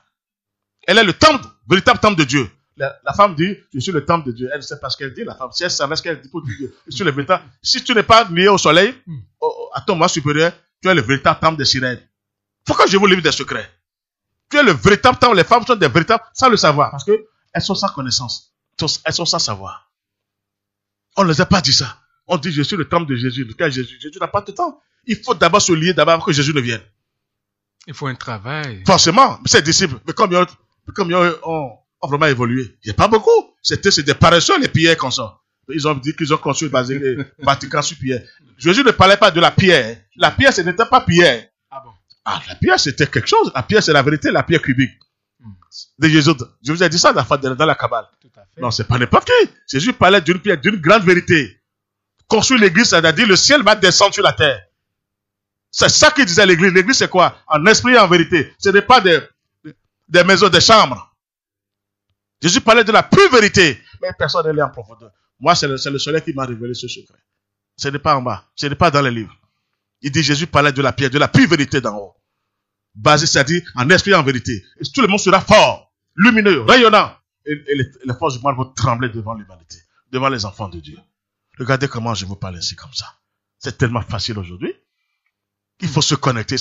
Elle est le temple, véritable temple de Dieu. La femme dit, je suis le temple de Dieu. Elle ne sait pas ce qu'elle dit, la femme. Si elle savait ce qu'elle dit pour Dieu, je suis le véritable. Si tu n'es pas lié au soleil, à ton moi supérieur, tu es le véritable temple de sirène. Pourquoi je vous livre des secrets? Tu es le véritable temple. Les femmes sont des véritables sans le savoir. Parce qu'elles sont sans connaissance. Elles sont sans savoir. On ne les a pas dit ça. On dit, je suis le temple de Jésus. Lequel Jésus? Jésus n'a pas de temps. Il faut d'abord se lier, d'abord que Jésus ne vienne. Il faut un travail. Forcément. Ses disciples, mais comme ils ont vraiment évolué. Il n'y a pas beaucoup. C'est des paresseux, les pierres comme ça. Ils ont dit qu'ils ont construit le Vatican sur pierre. Jésus ne parlait pas de la pierre. La pierre, ce n'était pas pierre. Ah bon? Ah, la pierre, c'était quelque chose. La pierre, c'est la vérité, la pierre cubique. De Jésus. Je vous ai dit ça dans la Kabbale. Tout à fait. Non, c'est pas n'importe qui. Jésus parlait d'une pierre, d'une grande vérité. Construire l'église, c'est-à-dire le ciel va descendre sur la terre. C'est ça qu'il disait l'église. L'église, c'est quoi? En esprit et en vérité. Ce n'est pas des maisons, des chambres. Jésus parlait de la pure vérité. Mais personne n'est en profondeur. Moi, c'est le soleil qui m'a révélé ce secret. Ce n'est pas en bas. Ce n'est pas dans les livres. Il dit, Jésus parlait de la pierre, de la pure vérité d'en haut. Basé, c'est-à-dire en esprit et en vérité. Et tout le monde sera fort, lumineux, rayonnant. Et les forces du mal vont trembler devant l'humanité, devant les enfants de Dieu. Regardez comment je vous parle ainsi comme ça. C'est tellement facile aujourd'hui. Il faut se connecter.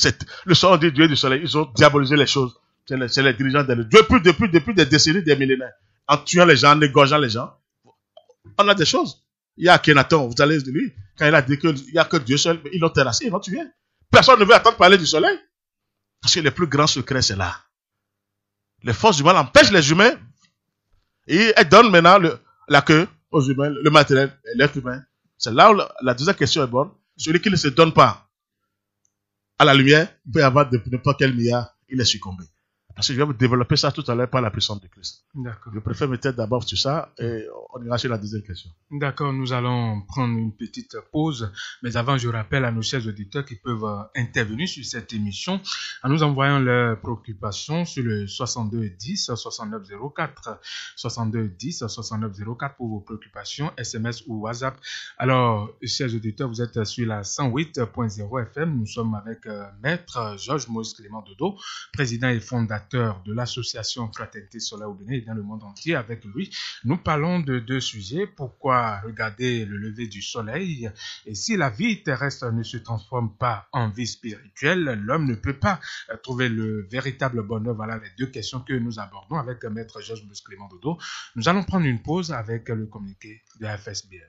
Le soleil des dieux du soleil, ils ont diabolisé les choses. C'est les dirigeants depuis des décennies, des millénaires. En tuant les gens, en égorgeant les gens. On a des choses. Il y a Akhenaton, vous allez lui, quand il a dit qu'il n'y a que Dieu seul, ils l'ont terrassé, ils l'ont tué. Personne ne veut attendre parler du soleil. Parce que les plus grands secrets, c'est là. Les forces du mal empêchent les humains. Et elles donnent maintenant la queue aux humains, le matériel, l'être humain. C'est là où la deuxième question est bonne. Celui qui ne se donne pas à la lumière, il peut avoir n'importe quel milliard, il est succombé. Parce que je vais vous développer ça tout à l'heure par la puissance de Christ. D'accord. Je préfère me taire d'abord sur ça et on ira sur la deuxième question. D'accord, nous allons prendre une petite pause. Mais avant, je rappelle à nos chers auditeurs qui peuvent intervenir sur cette émission en nous envoyant leurs préoccupations sur le 62 10 69 04. 62 10 69 04 pour vos préoccupations, SMS ou WhatsApp. Alors, chers auditeurs, vous êtes sur la 108.0 FM. Nous sommes avec Maître Georges Moïse Clément Dodo, président et fondateur de l'association Fraternité Solaire au Bénin et dans le monde entier. Avec lui, nous parlons de 2 sujets. Pourquoi regarder le lever du soleil? Et si la vie terrestre ne se transforme pas en vie spirituelle, l'homme ne peut pas trouver le véritable bonheur. Voilà les 2 questions que nous abordons avec Maître Georges Moïse Clément Dodo. Nous allons prendre une pause avec le communiqué de la FSBM.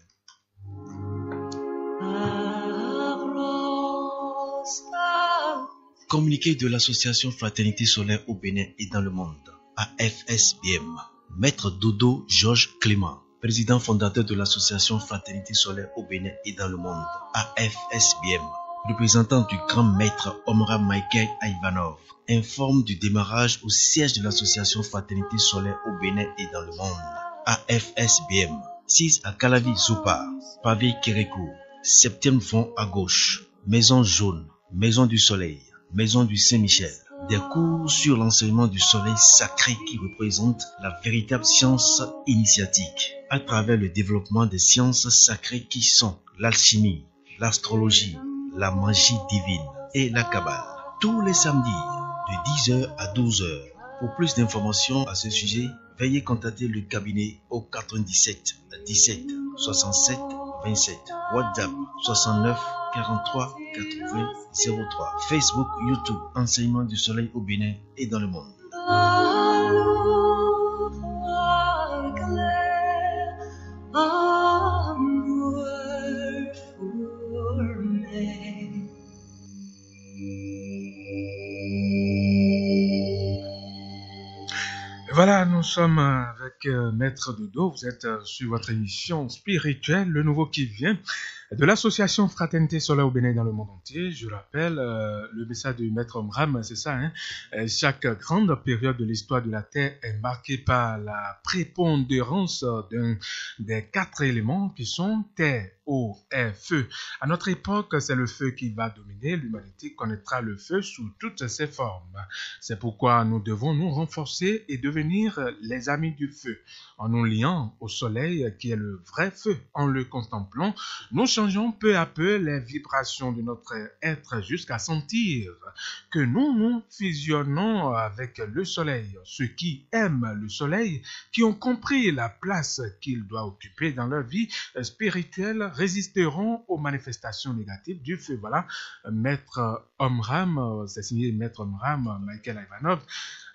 Communiqué de l'association Fraternité Solaire au Bénin et dans le monde, AFSBM. Maître Dodo Georges Clément, président fondateur de l'association Fraternité Solaire au Bénin et dans le monde, AFSBM. Représentant du grand maître Omra Michael Ivanov, informe du démarrage au siège de l'association Fraternité Solaire au Bénin et dans le monde, AFSBM. 6 à Calavi Zopar, Pavé Kérékou, 7e fond à gauche, Maison Jaune, Maison du Soleil, Maison du Saint-Michel. Des cours sur l'enseignement du soleil sacré qui représente la véritable science initiatique à travers le développement des sciences sacrées qui sont l'alchimie, l'astrologie, la magie divine et la Kabbale. Tous les samedis de 10h à 12h. Pour plus d'informations à ce sujet, veuillez contacter le cabinet au 97 17 67 27. WhatsApp 69 43 80 03. Facebook, YouTube, Enseignement du Soleil au Bénin et dans le monde. Voilà, nous sommes avec Maître Dodo. Vous êtes sur votre émission spirituelle, le nouveau qui vient, de l'association Fraternité Solaire au Bénin dans le monde entier. Je rappelle le message du Maître Omram, c'est ça, hein? Chaque grande période de l'histoire de la Terre est marquée par la prépondérance des 4 éléments qui sont terre, eau, air, feu. À notre époque, c'est le feu qui va dominer. L'humanité connaîtra le feu sous toutes ses formes. C'est pourquoi nous devons nous renforcer et devenir les amis du feu. En nous liant au soleil qui est le vrai feu, en le contemplant, nous changeons peu à peu les vibrations de notre être jusqu'à sentir que nous fusionnons avec le soleil. Ceux qui aiment le soleil, qui ont compris la place qu'il doit occuper dans leur vie spirituelle, résisteront aux manifestations négatives du feu. Voilà, Maître Omram, c'est signé Maître Omram, Michael Ivanov.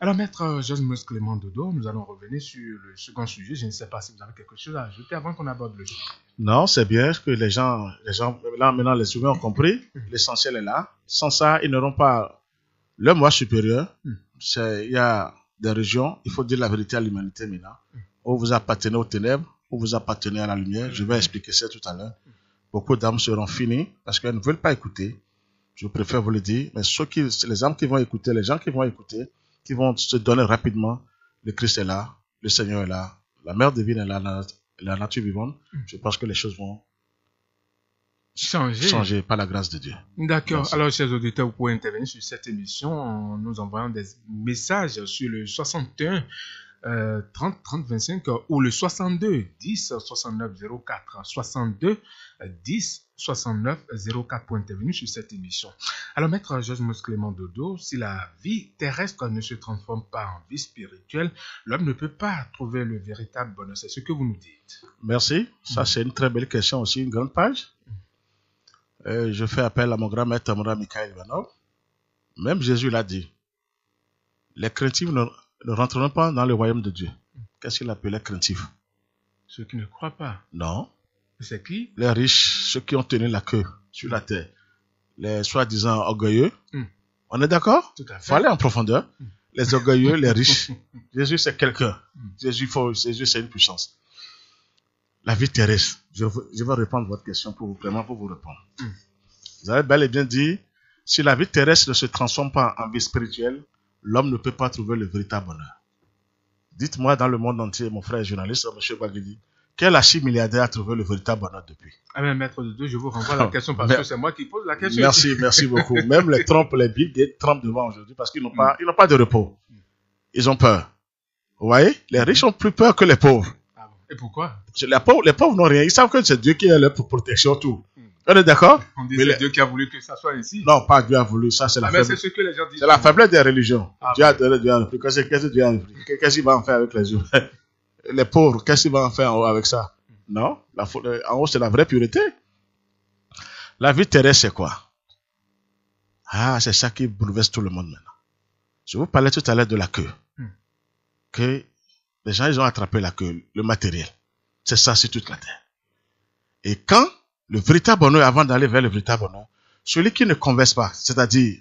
Alors, Maître Josmus Clément Dodo, nous allons revenir sur le second sujet. Je ne sais pas si vous avez quelque chose à ajouter avant qu'on aborde le sujet. Non, c'est bien que les gens, là maintenant les humains ont compris, l'essentiel est là. Sans ça, ils n'auront pas le moi supérieur. Il y a des régions, il faut dire la vérité à l'humanité maintenant, où vous appartenez aux ténèbres, où vous appartenez à la lumière. Je vais expliquer ça tout à l'heure. Beaucoup d'âmes seront finies parce qu'elles ne veulent pas écouter. Je préfère vous le dire, mais les âmes qui vont écouter, les gens qui vont écouter, qui vont se donner rapidement, le Christ est là, le Seigneur est là, la mère divine est là, la nature vivante. Je pense que les choses vont changer par la grâce de Dieu. D'accord. Merci. Alors, chers auditeurs, vous pouvez intervenir sur cette émission en nous envoyant des messages sur le 61 30 30 25 ou le 62 10 69 04 62 10 69 04 pour intervenir sur cette émission. Alors, Maître Josmus Clément Dodo, si la vie terrestre ne se transforme pas en vie spirituelle, l'homme ne peut pas trouver le véritable bonheur. C'est ce que vous nous dites. Merci. Ça, c'est une très belle question aussi, une grande page. Je fais appel à mon grand maître Michael Ivanov. Même Jésus l'a dit. Les craintifs ne rentreront pas dans le royaume de Dieu. Qu'est-ce qu'il appelait craintifs? Ceux qui ne croient pas. Non. C'est qui? Les riches, ceux qui ont tenu la queue sur la terre. Les soi-disant orgueilleux. On est d'accord? Tout à fait. Il faut aller en profondeur. Les orgueilleux, les riches. Jésus, c'est quelqu'un. Jésus, c'est une puissance. La vie terrestre. Je vais répondre à votre question pour vous répondre. Vous avez bel et bien dit, si la vie terrestre ne se transforme pas en vie spirituelle, l'homme ne peut pas trouver le véritable bonheur. Dites-moi dans le monde entier, mon frère journaliste, M. Baguidi, quel archi-milliardaire a trouvé le véritable bonheur depuis? Ah bien, Maître Dodo, je vous renvoie la question parce que c'est moi qui pose la question. Merci beaucoup. Même les Trump, les Bill Gates Trump devant aujourd'hui parce qu'ils n'ont pas de repos. Ils ont peur. Vous voyez? Les riches ont plus peur que les pauvres. Ah bon. Et pourquoi? Les pauvres n'ont rien. Ils savent que c'est Dieu qui est là pour protection, tout. On est d'accord? On dit que c'est Dieu qui a voulu que ça soit ainsi. Non, pas Dieu a voulu. Ça, c'est la faiblesse. Mais c'est ce que les gens disent. C'est la faiblesse des religions. Dieu a donné, Dieu a repris. Qu'est-ce que Dieu a repris? Qu'est-ce qu'il va en faire avec les humains? Les pauvres, qu'est-ce qu'il va en faire en haut avec ça? Non, en haut, c'est la vraie pureté. La vie terrestre, c'est quoi? Ah, c'est ça qui bouleverse tout le monde maintenant. Je vous parlais tout à l'heure de la queue. Que les gens, ils ont attrapé la queue, le matériel. C'est ça sur toute la terre. Et quand le véritable bonheur, avant d'aller vers le véritable bonheur, celui qui ne converse pas, c'est-à-dire,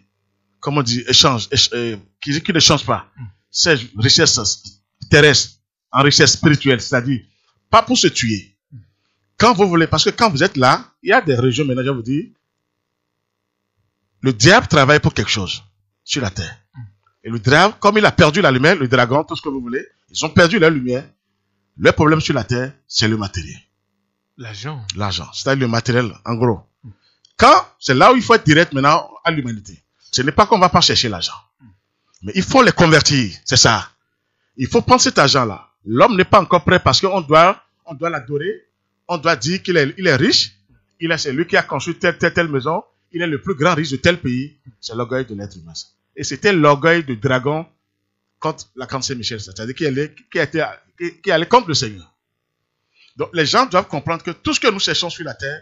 comme on dit, qui ne change pas, c'est richesse terrestre en richesse spirituelle, c'est-à-dire, pas pour se tuer. Quand vous voulez, parce que quand vous êtes là, il y a des régions, maintenant, je vous dis, le diable travaille pour quelque chose sur la terre. Et le diable, comme il a perdu la lumière, le dragon, tout ce que vous voulez, ils ont perdu la lumière. Le problème sur la terre, c'est le matériel. L'argent. C'est-à-dire le matériel, en gros. C'est là où il faut être direct maintenant à l'humanité. Ce n'est pas qu'on ne va pas chercher l'argent. Mais il faut les convertir, c'est ça. Il faut prendre cet argent-là. L'homme n'est pas encore prêt parce qu'on doit l'adorer. On doit dire qu'il est riche. C'est lui qui a construit telle maison. il est le plus grand riche de tel pays. C'est l'orgueil de l'être humain. Et c'était l'orgueil du dragon contre l'archange Saint-Michel, c'est-à-dire qui allait contre le Seigneur. Donc les gens doivent comprendre que tout ce que nous cherchons sur la terre,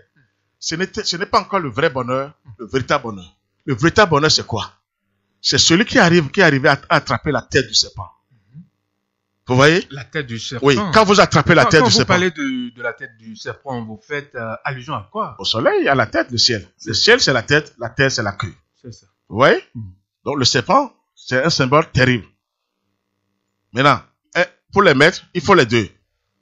ce n'est pas encore le vrai bonheur, le véritable bonheur. Le véritable bonheur, c'est quoi? C'est celui qui est arrivé à attraper la tête du serpent. Vous voyez? La tête du serpent. Oui, quand vous attrapez la tête du serpent. Quand vous parlez de la tête du serpent, vous faites allusion à quoi? Au soleil, il y a la tête, le ciel. Le ciel, c'est la tête, la terre, c'est la queue. C'est ça. Vous voyez? Donc le serpent, c'est un symbole terrible. Maintenant, pour les mettre, il faut les deux.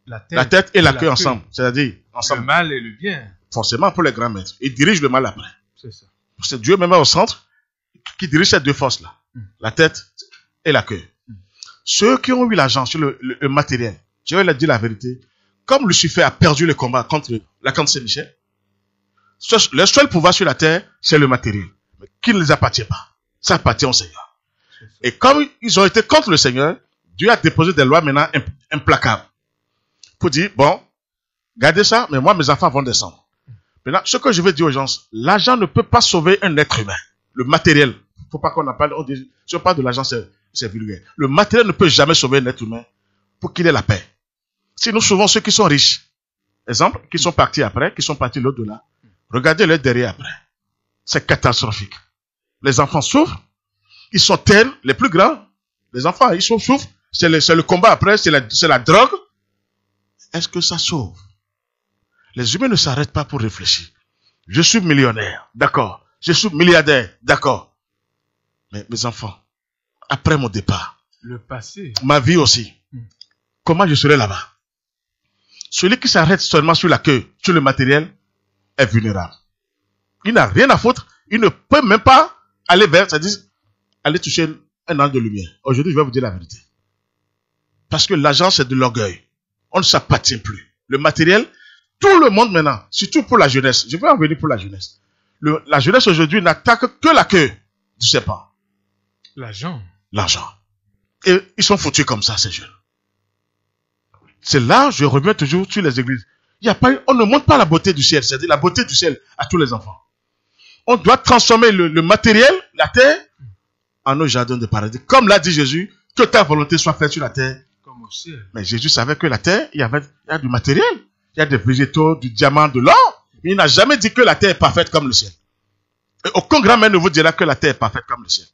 La tête et la queue ensemble. C'est-à-dire, ensemble. Le mal et le bien. Forcément, pour les grands maîtres. Ils dirigent le mal après. C'est ça. C'est Dieu même au centre qui dirige ces deux forces-là. La tête et la queue. Ceux qui ont eu l'argent sur le matériel, je vais leur dire la vérité. Comme Lucifer a perdu le combat contre l'archange Saint-Michel, le seul pouvoir sur la terre, c'est le matériel. Mais qui ne les appartient pas. Ça appartient au Seigneur. Et comme ils ont été contre le Seigneur, Dieu a déposé des lois maintenant implacables. Pour dire, bon, gardez ça, mais moi, mes enfants vont descendre. Maintenant, ce que je veux dire aux gens, l'argent ne peut pas sauver un être humain. Le matériel, il ne faut pas qu'on en parle. Si on parle de l'argent, c'est vulgaire. Le matériel ne peut jamais sauver un être humain pour qu'il ait la paix. Si nous sauvons ceux qui sont riches, exemple, qui sont partis après, qui sont partis l'au-delà, regardez-les derrière après. C'est catastrophique. Les enfants souffrent, ils sont tels, les plus grands, les enfants, ils souffrent, c'est le combat après, c'est la drogue. Est-ce que ça sauve? Les humains ne s'arrêtent pas pour réfléchir. Je suis millionnaire, d'accord. Je suis milliardaire, d'accord. Mais mes enfants, après mon départ, le passé, ma vie aussi, comment je serai là-bas? Celui qui s'arrête seulement sur la queue, sur le matériel, est vulnérable. Il n'a rien à foutre. Il ne peut même pas aller vers, c'est-à-dire aller toucher un angle de lumière. Aujourd'hui, je vais vous dire la vérité. Parce que l'argent, c'est de l'orgueil. On ne s'appartient plus. Le matériel, tout le monde maintenant, surtout pour la jeunesse, je vais en venir pour la jeunesse. La jeunesse aujourd'hui n'attaque que la queue du serpent. L'argent. L'argent. Et ils sont foutus comme ça, ces jeunes. C'est là, je reviens toujours sur les églises. On ne montre pas la beauté du ciel, c'est-à-dire la beauté du ciel à tous les enfants. On doit transformer le matériel, la terre, en nos jardins de paradis. Comme l'a dit Jésus, que ta volonté soit faite sur la terre. Comme au ciel. Mais Jésus savait que la terre, il y a du matériel. Il y a des végétaux, du diamant, de l'or. Mais il n'a jamais dit que la terre est parfaite comme le ciel. Et aucun grand maître ne vous dira que la terre est parfaite comme le ciel.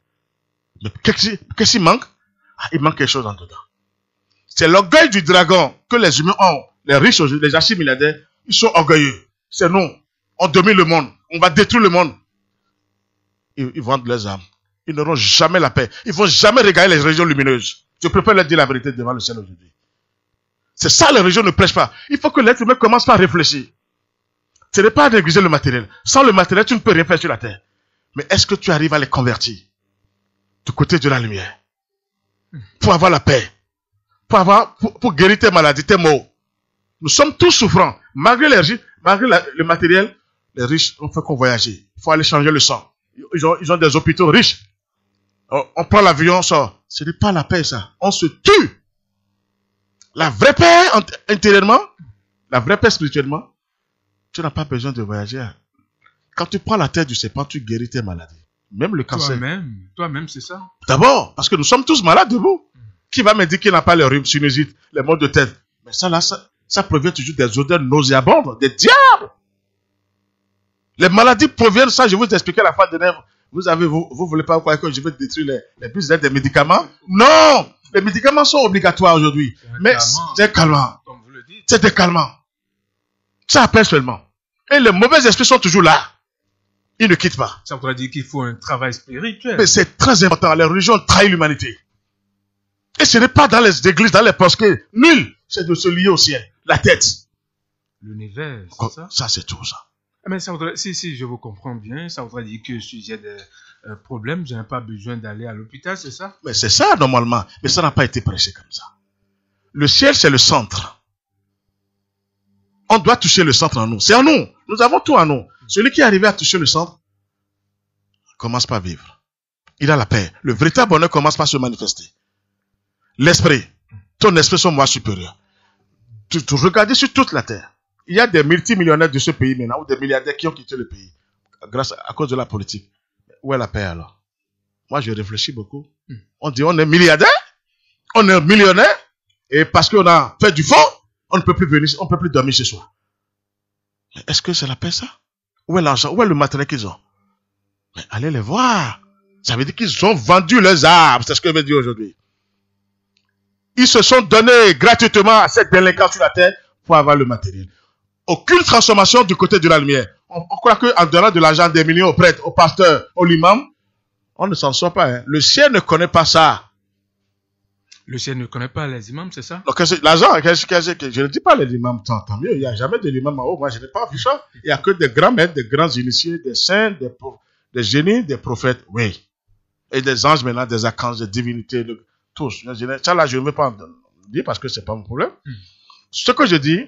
Mais qu'est-ce qu'il manque? Il manque quelque chose en dedans. C'est l'orgueil du dragon que les humains ont. Les riches aujourd'hui, les archi-milliardaires, ils sont orgueilleux. C'est nous. On domine le monde. On va détruire le monde. Ils vendent leurs âmes. Ils n'auront jamais la paix. Ils ne vont jamais regarder les régions lumineuses. Je préfère leur dire la vérité devant le ciel aujourd'hui. C'est ça, les régions ne prêchent pas. Il faut que l'être humain commence par réfléchir. Ce n'est pas à négliger le matériel. Sans le matériel, tu ne peux rien faire sur la terre. Mais est-ce que tu arrives à les convertir du côté de la lumière? Pour avoir la paix. Pour guérir tes maladies, tes maux. Nous sommes tous souffrants. Malgré le matériel, les riches ont fait qu'on voyager. Il faut aller changer le sang. Ils ont des hôpitaux riches. On prend l'avion, on sort. Ce n'est pas la paix, ça. On se tue. La vraie paix intérieurement, la vraie paix spirituellement, tu n'as pas besoin de voyager. Quand tu prends la tête du serpent, tu guéris tes maladies. Même le cancer. Toi-même, c'est ça. D'abord, parce que nous sommes tous malades debout. Qui va me dire qu'il n'a pas les rhumes, sinusite, les maux de tête? Mais ça provient toujours des odeurs nauséabondes, des diables. Les maladies proviennent, ça, je vais vous expliquer la fois dernière. Vous voulez pas croire que je vais détruire les business des médicaments? Non! Les médicaments sont obligatoires aujourd'hui. Mais c'est calmant. Comme vous le dites. C'est des calmants. Ça appelle seulement. Et les mauvais esprits sont toujours là. Ils ne quittent pas. Ça voudrait dire qu'il faut un travail spirituel. Mais c'est très important. Les religions trahissent l'humanité. Et ce n'est pas dans les églises, dans les mosquées. Nul. C'est de se lier au ciel. La tête. L'univers, c'est ça? Ça, c'est tout ça. Mais ça voudrait, si je vous comprends bien, ça voudrait dire que si j'ai des problèmes, je n'ai pas besoin d'aller à l'hôpital, c'est ça? Mais c'est ça, normalement. Mais ça n'a pas été prêché comme ça. Le ciel, c'est le centre. On doit toucher le centre en nous. C'est en nous. Nous avons tout en nous. Celui qui est arrivé à toucher le centre commence par vivre. Il a la paix. Le véritable bonheur commence par se manifester. L'esprit. Ton esprit sont moi supérieur. Tu regardez sur toute la terre. Il y a des multimillionnaires de ce pays maintenant, ou des milliardaires qui ont quitté le pays. grâce à cause de la politique. Où est la paix alors? Moi, je réfléchis beaucoup. On dit on est milliardaire, on est millionnaire, et parce qu'on a fait du fond, on ne peut plus venir, on ne peut plus dormir chez soi. Mais est-ce que c'est la paix ça? Où est l'argent? Où est le matériel qu'ils ont? Mais allez les voir. Ça veut dire qu'ils ont vendu leurs arbres, c'est ce que je veux dire aujourd'hui. Ils se sont donnés gratuitement à cette délinquance sur la terre pour avoir le matériel. Aucune transformation du côté de la lumière. On croit qu'en donnant de l'argent des millions aux prêtres, aux pasteurs, aux imams, on ne s'en sort pas. Hein. Le ciel ne connaît pas ça. Le ciel ne connaît pas les imams, c'est ça? Donc, l'argent, je ne dis pas les imams, tant mieux. Il n'y a jamais de l'imam en haut. Moi, je n'ai pas vu ça. Il n'y a que des grands maîtres, des grands initiés, des saints, des génies, des prophètes. Oui. Et des anges maintenant, des archanges, des divinités, tous. Ça là, je ne veux pas en dire parce que ce n'est pas mon problème. Ce que je dis,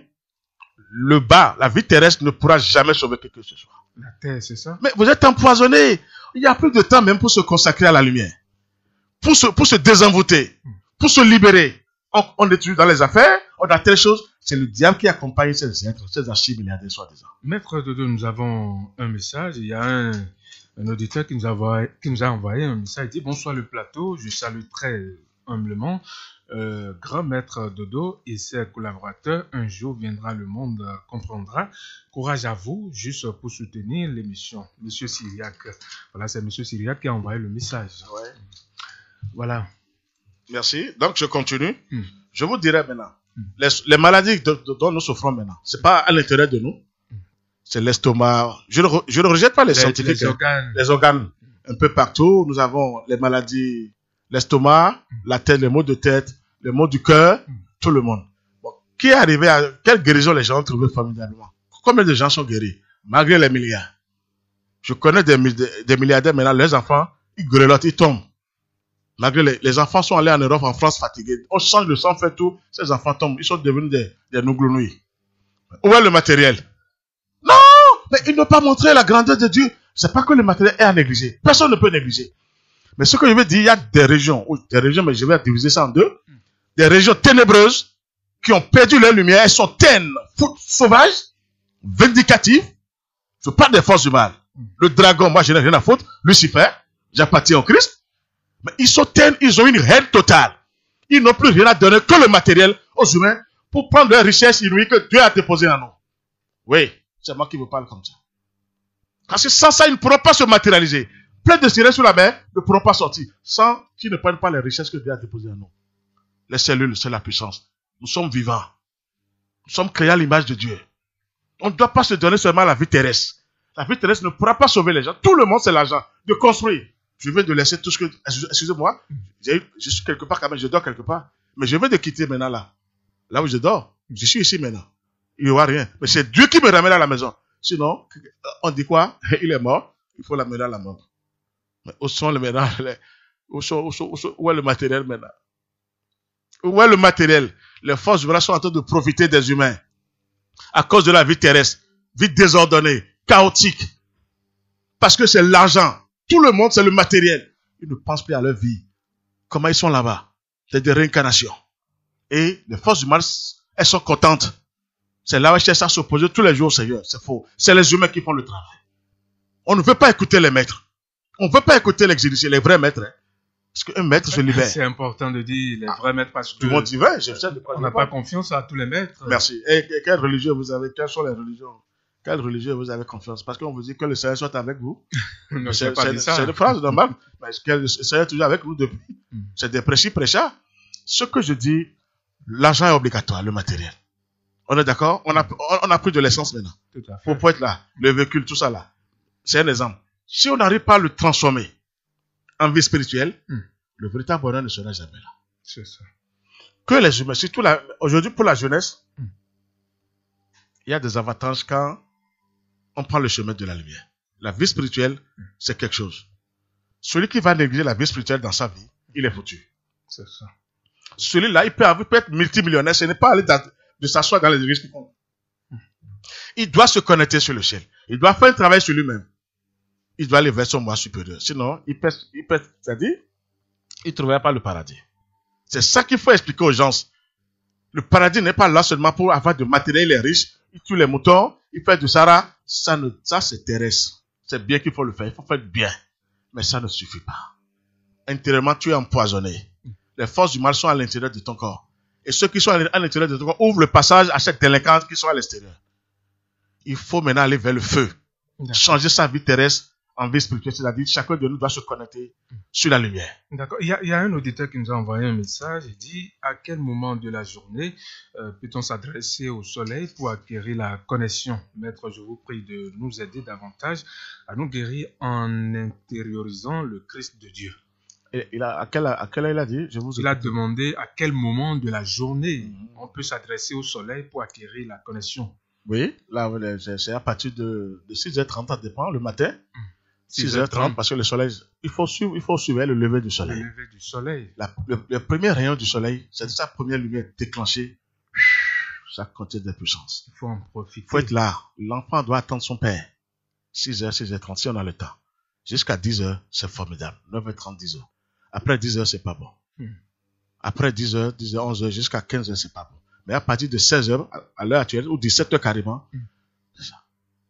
le bas, la vie terrestre ne pourra jamais sauver quelque chose. La terre, c'est ça? Mais vous êtes empoisonné. Il n'y a plus de temps même pour se consacrer à la lumière. Pour se désenvoûter. Pour se libérer. On est toujours dans les affaires. On a telle chose. C'est le diable qui accompagne ces êtres, ces archi-milliardaires, soi-disant. Maître Dodo, nous avons un message. Il y a un auditeur qui nous a envoyé un message. Il dit: bonsoir le plateau. Je salue très humblement grand maître Dodo et ses collaborateurs. Un jour viendra, le monde comprendra. Courage à vous, juste pour soutenir l'émission. Monsieur Syriac. Voilà, c'est Monsieur Syriac qui a envoyé le message. Ouais. Voilà. Merci. Donc, je continue. Je vous dirai maintenant. Les maladies dont nous souffrons maintenant, c'est pas à l'intérieur de nous. C'est l'estomac. Je ne rejette pas les scientifiques. Les organes. Un peu partout. Nous avons les maladies, l'estomac, la tête, les maux de tête, les maux du cœur, tout le monde. Bon, qui est arrivé à quelle guérison les gens ont trouvé formidablement? Combien de gens sont guéris, malgré les milliards? Je connais des milliardaires maintenant, leurs enfants, ils grelottent, ils tombent. Malgré les enfants sont allés en Europe, en France, fatigués. On change le sang, fait tout, ces enfants tombent. Ils sont devenus des nouglounouilles. Où est le matériel? Non! Mais il ne pas montrer la grandeur de Dieu. C'est pas que le matériel est à négliger. Personne ne peut négliger. Mais ce que je veux dire, il y a des régions, mais je vais diviser ça en deux. Des régions ténébreuses qui ont perdu leur lumière. Elles sont ternes, sauvages, vindicatives. Je parle des forces du mal. Le dragon, moi je n'ai rien à foutre. Lucifer, j'appartiens au Christ. Mais ils sont ternes, ils ont une haine totale. Ils n'ont plus rien à donner que le matériel aux humains pour prendre leur richesse inouïe que Dieu a déposée en nous. Oui, c'est moi qui vous parle comme ça. Parce que sans ça, ils ne pourront pas se matérialiser. Plein de sirènes sur la mer ne pourront pas sortir sans qu'ils ne prennent pas les richesses que Dieu a déposées en nous. Les cellules, c'est la puissance. Nous sommes vivants. Nous sommes créés à l'image de Dieu. On ne doit pas se donner seulement la vie terrestre. La vie terrestre ne pourra pas sauver les gens. Tout le monde, c'est l'argent. De construire. Je veux de laisser tout ce que... Excusez-moi, je suis quelque part quand même, je dors quelque part. Mais je veux de quitter maintenant là où je dors. Je suis ici maintenant. Il n'y aura rien. Mais c'est Dieu qui me ramène à la maison. Sinon, on dit quoi? Il est mort. Il faut l'amener à la mort. Mais où sont les maintenant? Où est le matériel maintenant? Où est le matériel? Les forces du mal sont en train de profiter des humains. À cause de la vie terrestre. Vie désordonnée, chaotique. Parce que c'est l'argent. Tout le monde, c'est le matériel. Ils ne pensent plus à leur vie. Comment ils sont là-bas? C'est des réincarnations. Et les forces du mal, elles sont contentes. C'est là où elles cherchent à s'opposer tous les jours au Seigneur. C'est faux. C'est les humains qui font le travail. On ne veut pas écouter les maîtres. On ne veut pas écouter l'exilicier, les vrais maîtres. Hein. Parce qu'un maître se libère. C'est important de dire les vrais maîtres parce que tout le monde y va. On n'a pas confiance à tous les maîtres. Merci. Et quelle religion vous avez? Quelles sont les religions? Quelle religion vous avez confiance? Parce qu'on vous dit que le Seigneur soit avec vous. Non, c'est une phrase normale. Mais le Seigneur est toujours avec nous depuis. C'est des prêchis-prêchats. Ce que je dis, l'argent est obligatoire, le matériel. On est d'accord? On a pris de l'essence maintenant. Tout à fait. Pour être là. Le véhicule, tout ça là. C'est un exemple. Si on n'arrive pas à le transformer en vie spirituelle, le véritable bonheur ne sera jamais là. C'est ça. Que les humains, surtout aujourd'hui pour la jeunesse, il y a des avantages quand on prend le chemin de la lumière. La vie spirituelle, c'est quelque chose. Celui qui va négliger la vie spirituelle dans sa vie, il est foutu. C'est ça. Celui-là, il peut être multimillionnaire, ce n'est pas aller de s'asseoir dans les églises qui font. Il doit se connecter sur le ciel. Il doit faire un travail sur lui-même. Il doit aller vers son moi supérieur. Sinon, c'est-à-dire, il ne trouvera pas le paradis. C'est ça qu'il faut expliquer aux gens. Le paradis n'est pas là seulement pour avoir du matériel, il est riche, il tue les moutons, il fait du Sahara. Ça c'est terrestre. c'est bien qu'il faut le faire. Il faut faire bien. Mais ça ne suffit pas. Intérieurement, tu es empoisonné. Les forces du mal sont à l'intérieur de ton corps. Et ceux qui sont à l'intérieur de ton corps ouvrent le passage à cette délinquance qui sont à l'extérieur. Il faut maintenant aller vers le feu. Changer sa vie terrestre en vie spirituelle. C'est-à-dire, chacun de nous doit se connecter sur la lumière. D'accord. Il y a un auditeur qui nous a envoyé un message. Il dit, à quel moment de la journée peut-on s'adresser au soleil pour acquérir la connexion? Maître, je vous prie de nous aider davantage à nous guérir en intériorisant le Christ de Dieu. Et à quelle heure il a dit? Il a demandé à quel moment de la journée on peut s'adresser au soleil pour acquérir la connexion. Oui, là, c'est à partir de 6h30, ça dépend, le matin. 6h30, parce que le soleil, il faut suivre le lever du soleil. Le lever du soleil. Le premier rayon du soleil, c'est sa première lumière déclenchée. Ça contient des puissances. Il faut en profiter. Il faut être là. L'enfant doit attendre son père. 6h, 6h30, si on a le temps. Jusqu'à 10h, c'est formidable. 9h30, 10h. Après 10h, c'est pas bon. Après 10h, 11h, jusqu'à 15h, c'est pas bon. Mais à partir de 16h, à l'heure actuelle, ou 17h carrément, c'est ça.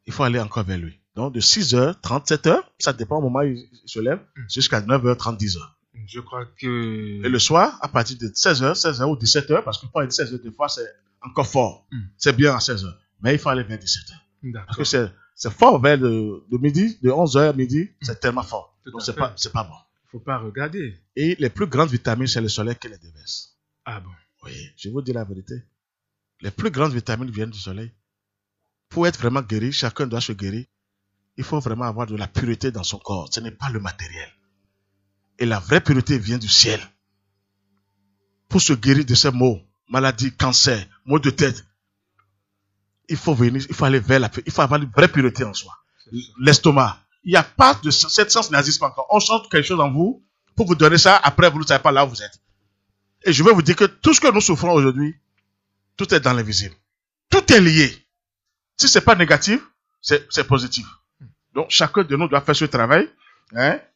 Il faut aller encore vers lui. Donc, de 6h, 37h, ça dépend au moment où il se lève, jusqu'à 9h30, 10h. Je crois que... Et le soir, à partir de 16h ou 17h, parce que quand il dit 16h, des fois, c'est encore fort. C'est bien à 16h. Mais il faut aller vers 17h. D'accord. Parce que c'est fort vers de midi, de 11h à midi, c'est tellement fort. Donc, c'est pas bon. Il ne faut pas regarder. Et les plus grandes vitamines, c'est le soleil qui les déverse. Ah bon? Oui, je vous dis la vérité. Les plus grandes vitamines viennent du soleil. Pour être vraiment guéri, chacun doit se guérir. Il faut vraiment avoir de la pureté dans son corps. Ce n'est pas le matériel. Et la vraie pureté vient du ciel. Pour se guérir de ces maux, maladies, cancer, maux de tête, il faut aller vers la pureté. Il faut avoir une vraie pureté en soi. L'estomac. Il n'y a pas de cette sens n'existe pas encore. On chante quelque chose en vous pour vous donner ça. Après, vous ne savez pas là où vous êtes. Et je vais vous dire que tout ce que nous souffrons aujourd'hui, tout est dans l'invisible. Tout est lié. Si ce n'est pas négatif, c'est positif. Donc, chacun de nous doit faire ce travail.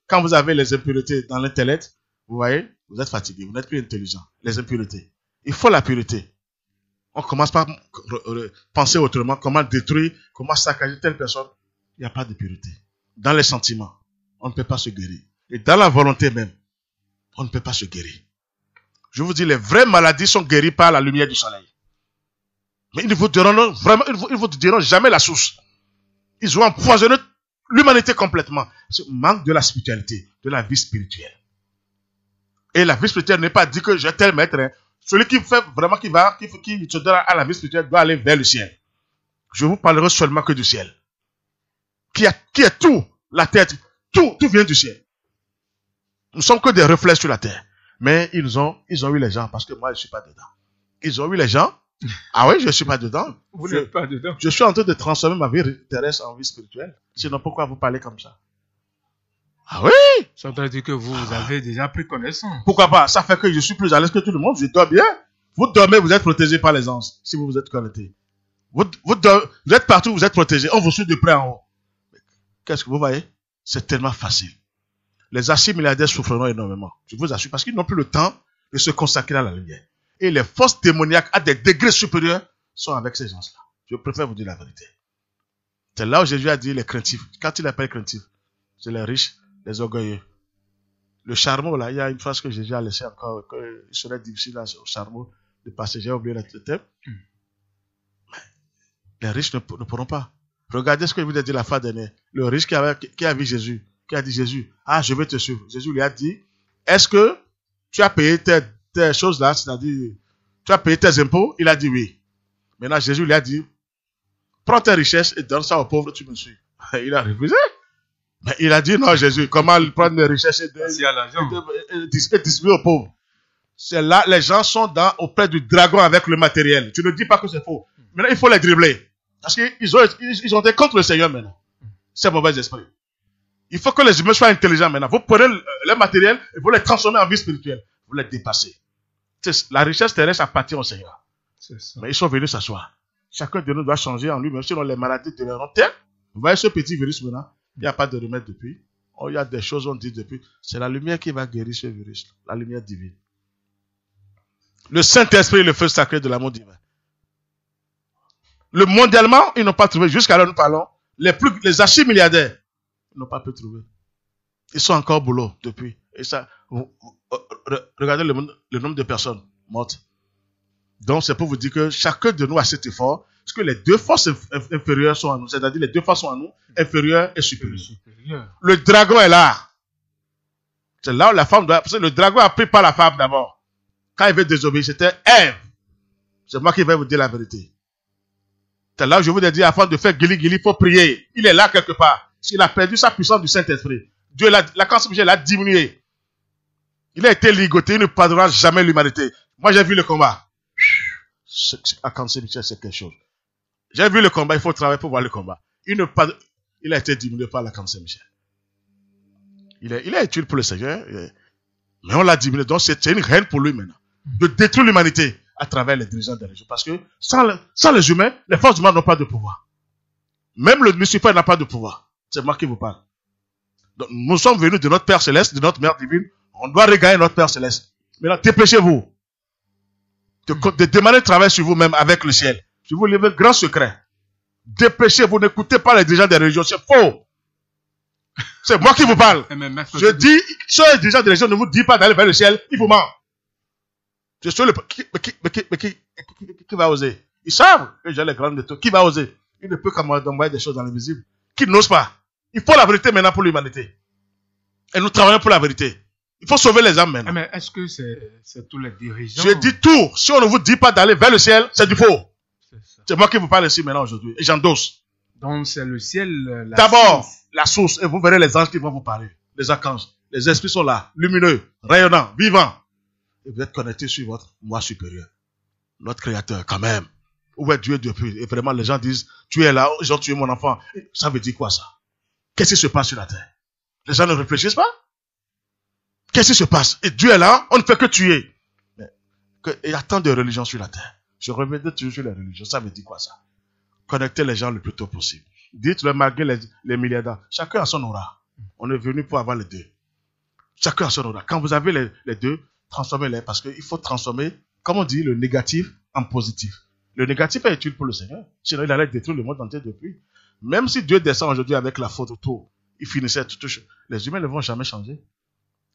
Quand vous avez les impuretés dans l'intellect, vous voyez, vous êtes fatigué, vous n'êtes plus intelligent. Les impuretés. Il faut la pureté. On commence par penser autrement, comment détruire, comment saccager telle personne. Il n'y a pas de pureté. Dans les sentiments, on ne peut pas se guérir. Et dans la volonté même, on ne peut pas se guérir. Je vous dis, les vraies maladies sont guéries par la lumière du soleil. Mais ils ne vous diront vraiment, ils vous diront jamais la source. Ils ont empoisonné l'humanité complètement. Ce manque de la spiritualité, de la vie spirituelle. Et la vie spirituelle n'est pas dit que j'ai tel maître. Celui qui fait vraiment, qui se donne à la vie spirituelle doit aller vers le ciel. Je vous parlerai seulement que du ciel. Qui est tout, la terre, tout vient du ciel. Nous sommes que des reflets sur la terre. Mais ils ont eu les gens, parce que moi je ne suis pas dedans. Ils ont eu les gens. Ah oui, je ne suis pas dedans. Vous n'êtes pas dedans. Je suis en train de transformer ma vie terrestre en vie spirituelle. Sinon, pourquoi vous parlez comme ça? Ah oui! Ça veut dire que vous avez déjà pris connaissance. Pourquoi pas? Ça fait que je suis plus à l'aise que tout le monde. Je dors bien. Vous dormez, vous êtes protégé par les anges. Si vous vous êtes connecté. Vous êtes partout, vous êtes protégé. On vous suit de près en haut. Qu'est-ce que vous voyez? C'est tellement facile. Les archi-milliardaires souffreront énormément. Je vous assure, parce qu'ils n'ont plus le temps de se consacrer à la lumière. Et les forces démoniaques à des degrés supérieurs sont avec ces gens-là. Je préfère vous dire la vérité. C'est là où Jésus a dit les craintifs. Quand il appelle craintifs, c'est les riches, les orgueilleux. Le charmeau, là, il y a une phrase que Jésus a laissée encore, qu'il serait difficile là, au charmeau de passer. J'ai oublié le thème. Les riches ne pourront pas. Regardez ce que je vous ai dit la fois dernière. Le riche qui a vu Jésus, qui a dit Jésus, ah, je vais te suivre. Jésus lui a dit, est-ce que tu as payé tes choses là, c'est-à-dire, tu as payé tes impôts? Il a dit oui. Maintenant, Jésus lui a dit, prends tes richesses et donne ça aux pauvres, tu me suis. Il a refusé. Mais il a dit, non, Jésus, comment prendre les richesses et distribuer aux pauvres? C'est là, les gens sont auprès du dragon avec le matériel. Tu ne dis pas que c'est faux. Maintenant, il faut les dribbler. Parce qu'ils ont été contre le Seigneur maintenant. C'est mauvais esprit. Il faut que les humains soient intelligents maintenant. Vous prenez le matériel et vous les transformez en vie spirituelle. Vous les dépassez. La richesse terrestre appartient au Seigneur. Mais ils sont venus s'asseoir. Chacun de nous doit changer en lui-même. Sinon, les maladies deviendront telles. Vous voyez ce petit virus maintenant? Il n'y a pas de remède depuis. Il y a des choses on dit depuis. C'est la lumière qui va guérir ce virus. La lumière divine. Le Saint-Esprit, le feu sacré de l'amour divin. Mondialement, ils n'ont pas trouvé, jusqu'à là nous parlons, les archi-milliardaires Ils n'ont pas pu trouver. Ils sont encore au boulot depuis. Et ça, regardez le nombre de personnes mortes. Donc, c'est pour vous dire que chacun de nous a cet effort, parce que les deux forces inférieures sont en nous. C'est-à-dire les deux forces sont en nous, inférieures et supérieures. Le dragon est là. C'est là où la femme doit... Parce que le dragon a pris par la femme d'abord. Quand il veut désobéir, c'était Ève. C'est moi qui vais vous dire la vérité. C'est là où je vous ai dit, afin de faire guili-guili, il faut prier. Il est là quelque part. Il a perdu sa puissance du Saint-Esprit. Dieu, la conscience l'a diminué. Il a été ligoté, il ne pardonnera jamais l'humanité. Moi, j'ai vu le combat. À Cancer Michel, c'est quelque chose. J'ai vu le combat, il faut travailler pour voir le combat. Il a été diminué par la Cancer Michel. Il est utile pour le Seigneur, mais on l'a diminué. Donc, c'est une reine pour lui maintenant. De détruire l'humanité à travers les dirigeants des régions. Parce que sans les humains, les forces humaines n'ont pas de pouvoir. Même le Lucifer n'a pas de pouvoir. C'est moi qui vous parle. Donc, nous sommes venus de notre Père Céleste, de notre Mère Divine. On doit regagner notre Père Céleste. Maintenant, dépêchez-vous de demander le travail sur vous-même avec le ciel. Je vous livre un grand secret. Dépêchez-vous, n'écoutez pas les dirigeants des régions. C'est faux. C'est moi qui vous parle. Je dis, sur les dirigeants des régions ne vous dit pas d'aller vers le ciel, ils vous mentent. Je suis qui va oser? Ils savent que j'ai les grandes de tout. Qui va oser? Il ne peut qu'envoyer des choses dans l'invisible. Qui n'ose pas? Il faut la vérité maintenant pour l'humanité. Et nous travaillons pour la vérité. Il faut sauver les âmes maintenant. Mais est-ce que c'est tous les dirigeants? Je dis tout. Si on ne vous dit pas d'aller vers le ciel, c'est du faux. C'est moi qui vous parle ici maintenant aujourd'hui. Et j'endosse. Donc c'est le ciel. D'abord, la source. Et vous verrez les anges qui vont vous parler. Les archanges. Les esprits sont là. Lumineux, rayonnants, vivants. Et vous êtes connectés sur votre moi supérieur. Notre créateur, quand même. Où est Dieu depuis? Et vraiment, les gens disent, tu es là, ils ont tué mon enfant. Ça veut dire quoi ça? Qu'est-ce qui se passe sur la terre? Les gens ne réfléchissent pas? Qu'est-ce qui se passe? Et Dieu est là, on ne fait que tuer. Il y a tant de religions sur la terre. Je reviens toujours sur les religions. Ça veut dire quoi ça? Connecter les gens le plus tôt possible. Dites-le malgré les milliardaires. Chacun a son aura. On est venu pour avoir les deux. Chacun a son aura. Quand vous avez les deux, transformez-les. Parce qu'il faut transformer, comme on dit, le négatif en positif. Le négatif est utile pour le Seigneur. Sinon, il allait détruire le monde entier depuis. Même si Dieu descend aujourd'hui avec la faute autour, il finissait tout. Les humains ne vont jamais changer.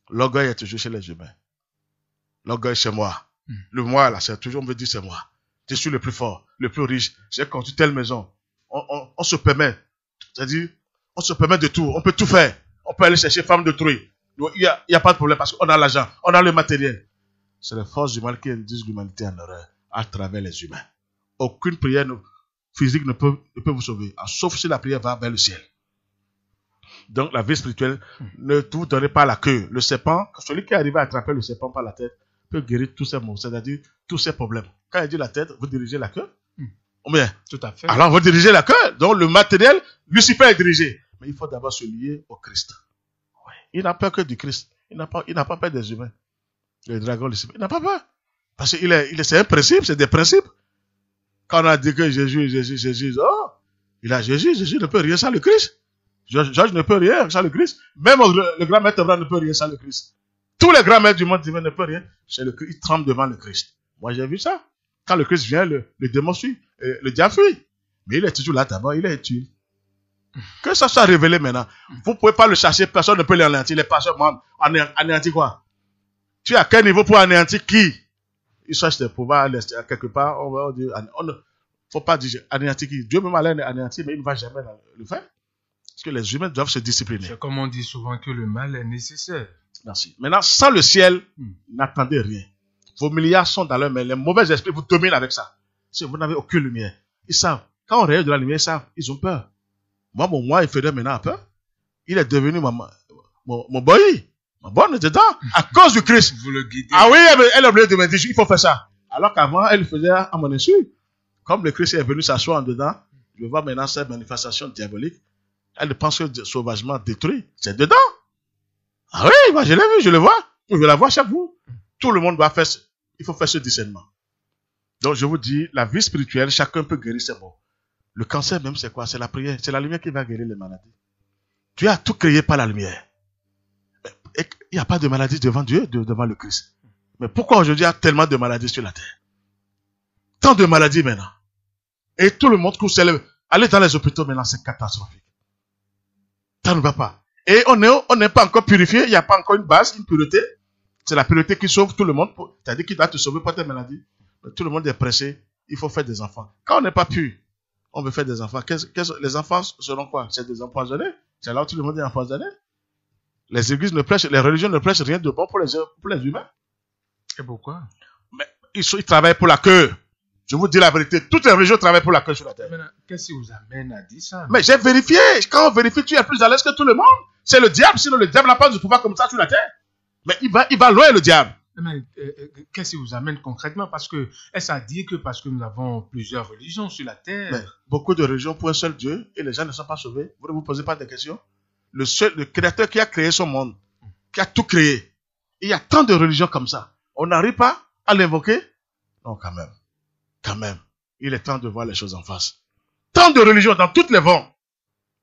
L'orgueil est toujours chez les humains. L'orgueil, c'est moi. Le moi, là, c'est toujours, on me dit, c'est moi. Je suis le plus fort, le plus riche. J'ai construit telle maison. On se permet. C'est-à-dire, on se permet de tout. On peut tout faire. On peut aller chercher femme d'autrui. Il y a pas de problème parce qu'on a l'argent. On a le matériel. C'est les forces humaines qui induisent l'humanité en erreur à travers les humains. Aucune prière physique ne peut vous sauver. Sauf si la prière va vers le ciel. Donc, la vie spirituelle, ne vous donnez pas la queue. Le serpent, celui qui arrive à attraper le serpent par la tête, peut guérir tous ces maux, c'est-à-dire tous ces problèmes. Quand il dit la tête, vous dirigez la queue. Bien. Tout à fait. Alors, vous dirigez la queue. Donc, le matériel, Lucifer est dirigé. Mais il faut d'abord se lier au Christ. Oui. Il n'a peur que du Christ. Il n'a pas peur des humains. Le dragon Lucifer, il n'a pas peur. Parce que c'est un principe, c'est des principes. Quand on a dit que Jésus, il a Jésus ne peut rien sans le Christ. Georges ne peut rien sans le Christ. Même le grand maître Abraham ne peut rien sans le Christ. Tous les grands maîtres du monde divin ne peuvent rien. C'est le Christ. Ils tremblent devant le Christ. Moi, j'ai vu ça. Quand le Christ vient, le démon suit. Le diable fuit. Mais il est toujours là d'abord. Il est utile. Que ça soit révélé maintenant. Vous ne pouvez pas le chercher. Personne ne peut l'anéantir. Les pasteurs demandent anéantir quoi? Tu es à quel niveau pour anéantir qui? Il cherche des pouvoirs quelque part. On ne faut pas dire anéantir qui. Dieu même allait anéantir, mais il ne va jamais le faire. Parce que les humains doivent se discipliner. C'est comme on dit souvent que le mal est nécessaire. Merci. Maintenant, sans le ciel, n'attendez rien. Vos milliards sont dans leur main. Les mauvais esprits vous dominent avec ça. Si vous n'avez aucune lumière, ils savent. Quand on rayonne de la lumière, ils savent. Ils ont peur. Moi, il faisait maintenant a peur. Il est devenu mon boy. Ma bonne est dedans. À cause du Christ. Vous le guidez. Ah oui, elle a oublié de me dire, il faut faire ça. Alors qu'avant, elle faisait à mon insu. Comme le Christ est venu s'asseoir en dedans, je vois maintenant cette manifestation diabolique. Elle pense que sauvagement détruit. C'est dedans. Ah oui, moi je l'ai vu, je le vois. Je la vois chaque jour. Tout le monde doit faire, il faut faire ce discernement. Donc je vous dis, la vie spirituelle, chacun peut guérir ses maux. Le cancer même, c'est quoi? C'est la prière. C'est la lumière qui va guérir les maladies. Dieu a tout créé par la lumière. Il n'y a pas de maladie devant Dieu, devant le Christ. Mais pourquoi aujourd'hui il y a tellement de maladies sur la terre? Tant de maladies maintenant. Et tout le monde s'élève. Aller dans les hôpitaux maintenant, c'est catastrophique. Ça ne va pas. Et on n'est pas encore purifié, il n'y a pas encore une base, une pureté. C'est la pureté qui sauve tout le monde. C'est-à-dire qu'il va te sauver pour tes maladies. Tout le monde est pressé, il faut faire des enfants. Quand on n'est pas pur, on veut faire des enfants. Les enfants seront quoi? C'est des empoisonnés. C'est là où tout le monde est empoisonné. Les églises ne prêchent, les religions ne prêchent rien de bon pour les humains. Et pourquoi? Mais ils travaillent pour la queue. Je vous dis la vérité, toutes les religions travaillent pour la queue sur la terre. Maintenant, qu'est-ce qui vous amène à dire ça? Mais j'ai vérifié. Quand on vérifie, tu es plus à l'aise que tout le monde. C'est le diable, sinon le diable n'a pas de pouvoir comme ça sur la terre. Mais il va loin, le diable. Mais qu'est-ce qui vous amène concrètement? Parce que, est-ce à dire que parce que nous avons plusieurs religions sur la terre? Mais beaucoup de religions pour un seul Dieu et les gens ne sont pas sauvés. Vous ne vous posez pas de questions. Le créateur qui a créé son monde, qui a tout créé. Il y a tant de religions comme ça. On n'arrive pas à l'invoquer? Non, quand même. Il est temps de voir les choses en face. Tant de religions dans toutes les vents.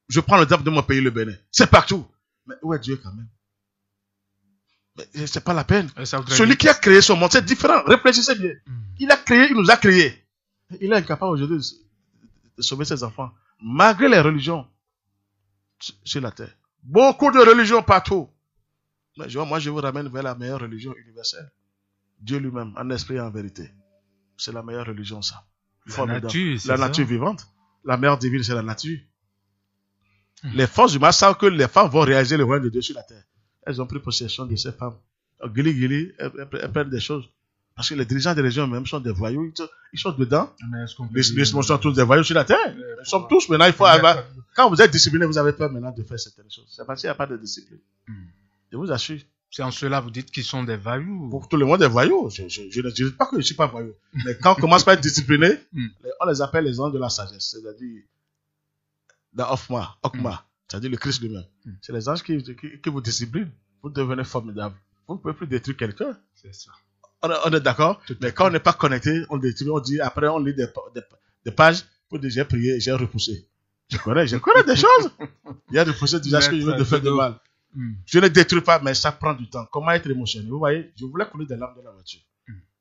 Je prends l'exemple de mon pays, le Bénin. C'est partout. Mais où est Dieu quand même? Mais c'est pas la peine. Celui qui a créé son monde, c'est différent. Réfléchissez bien. Il a créé, il nous a créé. Il est incapable aujourd'hui de sauver ses enfants. Malgré les religions sur la terre. Beaucoup de religions partout. Mais moi, je vous ramène vers la meilleure religion universelle. Dieu lui-même, en esprit et en vérité. C'est la meilleure religion, ça. La nature vivante. La meilleure divine, c'est la nature. Les forces humaines savent que les femmes vont réaliser le royaume de Dieu sur la terre. Elles ont pris possession de ces femmes. Gili, elles prennent des choses. Parce que les dirigeants des régions même sont des voyous. Ils sont dedans. Les sont tous des voyous sur la terre. Nous sommes tous maintenant. Quand vous êtes discipliné, vous avez peur maintenant de faire certaines choses. C'est parce qu'il n'y a pas de discipline. Je vous assure. C'est en cela vous dites qu'ils sont des voyous. Pour tout le monde est voyous. Je ne dis pas que je ne suis pas voyou. Mais quand on commence par être discipliné, on les appelle les anges de la sagesse. C'est-à-dire, dans Okma, c'est-à-dire le Christ lui-même. C'est les anges qui vous disciplinent. Vous devenez formidable. Vous ne pouvez plus détruire quelqu'un. C'est ça. On est d'accord? Mais quand on n'est pas connecté, on détruit, on dit, après on lit des pages pour dire j'ai prié et j'ai repoussé. Je connais des choses. Il y a repoussé déjà ce que je veux de faire de mal. Je ne détruis pas, mais ça prend du temps. Comment être émotionnel? Vous voyez, je voulais couler des larmes de la voiture.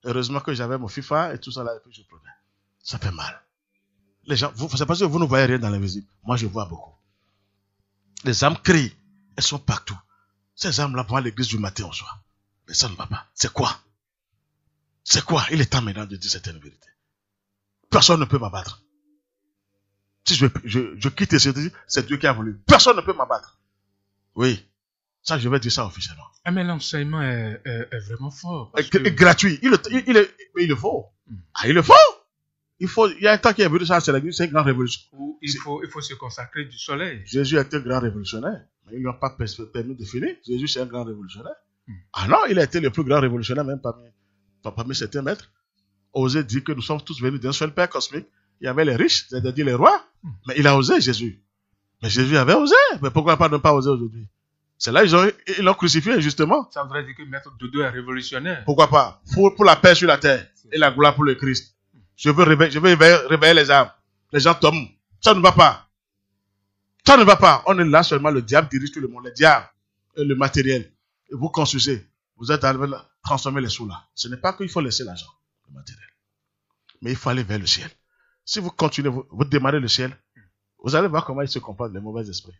Heureusement que j'avais mon FIFA et tout ça là, et puis je prenais. Ça fait mal. Les gens, c'est parce que vous ne voyez rien dans l'invisible. Moi, je vois beaucoup. Les âmes crient. Elles sont partout. Ces âmes-là vont à l'église du matin au soir. Mais ça ne va pas. C'est quoi? Il est temps maintenant de dire certaines vérités. Personne ne peut m'abattre. Si je quitte ici, c'est Dieu qui a voulu. Personne ne peut m'abattre. Oui. Ça, je vais dire ça officiellement. Mais l'enseignement est vraiment fort. Gratuit. Il le faut. Il le faut. Il y a un temps qui est venu, ça, c'est une grande révolution. Il faut se consacrer du soleil. Jésus est un grand révolutionnaire. Mais ils n'ont pas permis de finir. Jésus, c'est un grand révolutionnaire. Ah non, il a été le plus grand révolutionnaire, même parmi certains maîtres. Oser dire que nous sommes tous venus d'un seul Père cosmique. Il y avait les riches, c'est-à-dire les rois. Mais il a osé, Jésus. Mais Jésus avait osé. Mais pourquoi ne pas oser aujourd'hui? C'est là ils l'ont crucifié, justement. Ça voudrait dire que Maître Dodo est révolutionnaire. Pourquoi pas? Pour la paix sur la terre et la gloire pour le Christ. Je veux réveiller les âmes. Les gens tombent. Ça ne va pas. Ça ne va pas. On est là seulement, le diable dirige tout le monde. Le diable et le matériel. Et vous construisez. Vous êtes arrivé à transformer les sous là. Ce n'est pas qu'il faut laisser l'argent, le matériel. Mais il faut aller vers le ciel. Si vous continuez, vous démarrez le ciel, vous allez voir comment ils se comportent, les mauvais esprits.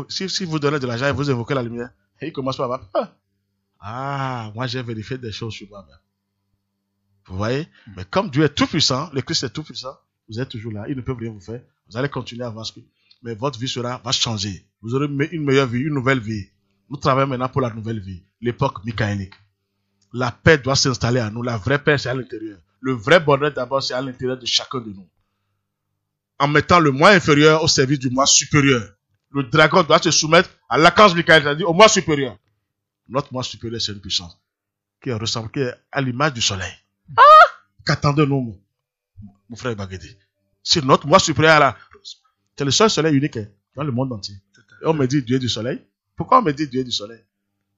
Si vous donnez de l'argent et vous évoquez la lumière, ils commencent par avoir moi j'ai vérifié des choses sur moi-même. Vous voyez? Mais comme Dieu est tout puissant, le Christ est tout puissant, vous êtes toujours là, ils ne peuvent rien vous faire. Vous allez continuer à avancer. Mais votre vie va changer. Vous aurez une meilleure vie, une nouvelle vie. Nous travaillons maintenant pour la nouvelle vie, l'époque michaélique. La paix doit s'installer à nous. La vraie paix, c'est à l'intérieur. Le vrai bonheur, d'abord, c'est à l'intérieur de chacun de nous. En mettant le moi inférieur au service du moi supérieur. Le dragon doit se soumettre à l'archange Michael, c'est-à-dire au moi supérieur. Notre moi supérieur, c'est une puissance qui est à l'image du soleil. Qu'attendons-nous, mon frère Bagedi? C'est notre moi supérieur là. C'est le seul soleil unique dans le monde entier. Et on me dit Dieu du soleil. Pourquoi on me dit Dieu du soleil?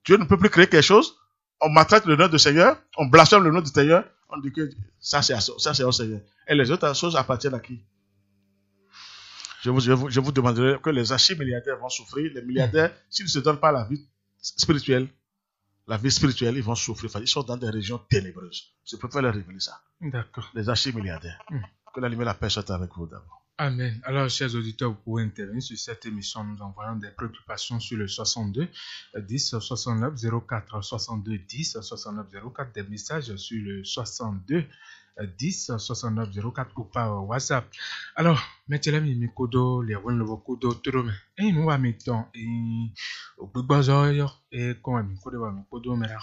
Dieu ne peut plus créer quelque chose. On maltraite le nom du Seigneur. On blasphème le nom du Seigneur. On dit que ça c'est au Seigneur. Et les autres choses appartiennent à qui? Je vous demanderai que les archi-milliardaires vont souffrir. Les milliardaires, s'ils ne se donnent pas la vie spirituelle, ils vont souffrir. Ils sont dans des régions ténébreuses. Je préfère leur révéler ça. D'accord. Les archi-milliardaires. Que la lumière, la paix soit avec vous d'abord. Amen. Alors, chers auditeurs, vous pouvez intervenir sur cette émission. Nous envoyons des préoccupations sur le 62 10 69 04 62 10 69 04, des messages sur le 62 10 69 04 ou par WhatsApp. Alors, mettez-les mi kodo, les rouen le kodo, tout le et nous va mettre au bugbazoyo et comme mi kodo, mais la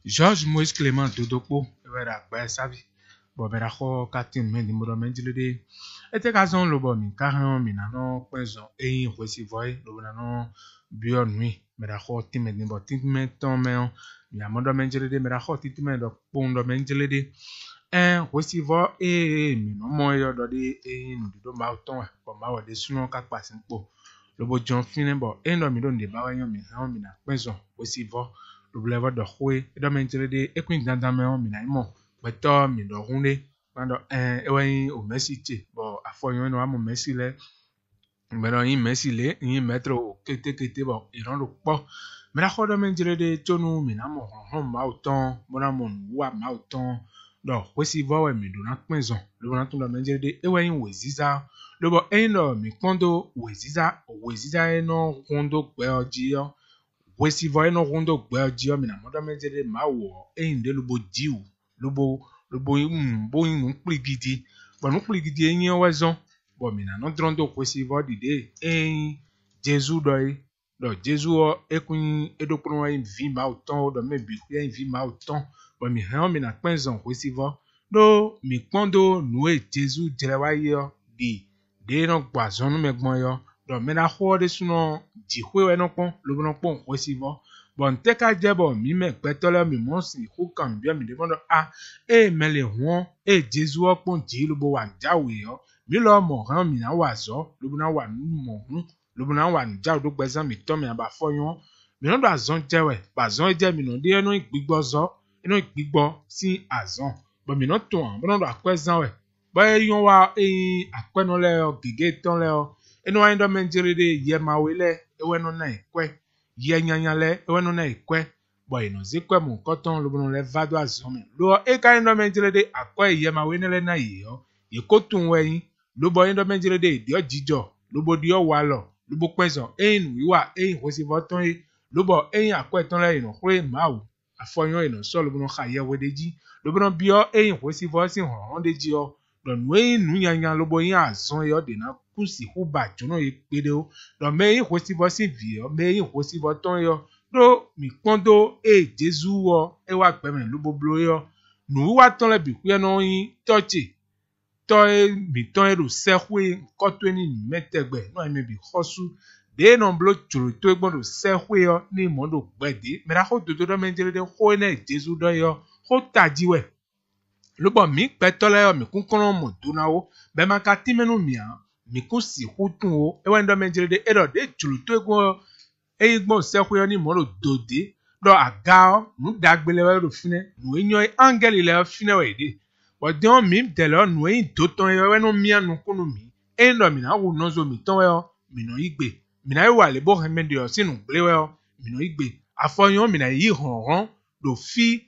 Georges Moïse Clément Dodopo, et voilà, ben, ça vie. Bon, ben, la katin, mais du mot de ete kazon lobo mi kahan mi nano kwenzo eyin kwesi voy lobo nano bio nui mera ho timet ni bo timet ton me mi amondo menjelede mera ho timet do pondo menjelede kwesi vo mi no mo yo do de no do ma ton bo ma wo de suno ka pasin po lobo jon finen bo no mi do de ba wa yo mi han mi na kwenzo kwesi vo lobo levo do hoe do menjelede ekwin dandan me mi na imo beto mi do hunde Quando o Messi te bon afoyon no amo Messi le pero yin Messi le yin metro kete bon iran lo po mera khodo men jere de tonu mi na mo hon ma uton bona mo wa ma uton do kwesi vo we mi do na pinzon lo na tun lo men jere de yin weziza lo bo no mi kondo weziza no kondo gbe oji yo kwesi vo no kondo gbe oji yo mi na mo do men jere ma wo de lo bo jiu lo bo boyin nu kpli gidi bon nu kpli gidi eyin wezon bon mi na no drondo kwesi vo dide Jesu do Jesu o ekun edopro wa vi ma uton do me bi ku vi ma uton bon mi han mi na penzon kwesi vo do mi pondo nu Jesu jere wa yo de no gbazon nu me gbon yo do me na ho de suno jihwe we no pon lo no pon kwesi vo bon teka jebo mi me petole mi monsi ku kan bia mi de bondo mele won Jesu opon ji lo bo wa jawe yo mi lo mo ran mi na wa zo lo bo na wa nu mo hun lo bo na wa nu ja do gbezan mi to mi aba foyon mi no do azon jewe ba zon je mi no de eno igbigbo zo eno igbigbo si azon bo mi no to an bo no do akwezan we ba yon wa akweno le o gege ton le o eno wa ndo menjere de ye mawe le ewe no na ekwe ye nyanya le ewe no na ekwe bo ino zikwe mu koton lo bono le vado azome lo ka ndo menjele de akwa ye ma wenele na yo ye kotun weyin lo bo ndo menjele de di ojijo lo bo di owalo lo bo pezon nu wiwa kwesi voton lo bo akwa eton le ino kure mawu afoyon ino so lo bono khaye wedeji lo bono bio kwesi vosin hon deji o do nu nyanya lo bo yin azon yo de na kusi huba jono ye pede o do me kwesi vosin vi o me kwesi voton yo do mi pondo Jesu o wa gbe me lo boblo yo nu wa ton le bi ku no yin toche to mi ton ero sehwe ko to ni metegbe no me bi khosu de no blo churu to egbodo sehwe yo ni mondo gbede me ra ho do menjele de ho na Jesu do yo ho tajiwe lo bo mi petole yo mi kun kono mo dunawo be ma ka timenu mi an mi kun si hutun o ewe ndo menjele de ero de churu to egbo gbon sehwe ni mo lo dode do aga nu dagbele we ro fine nu enyo angel le fine we de bo de on mi tele nu yin to ton we no mi anu kunu mi ndo mi na wo no zo mi ton we mi no igbe mi na wa le bo remede o sinu gbe we mi no igbe afoyon mi na yi hon do fi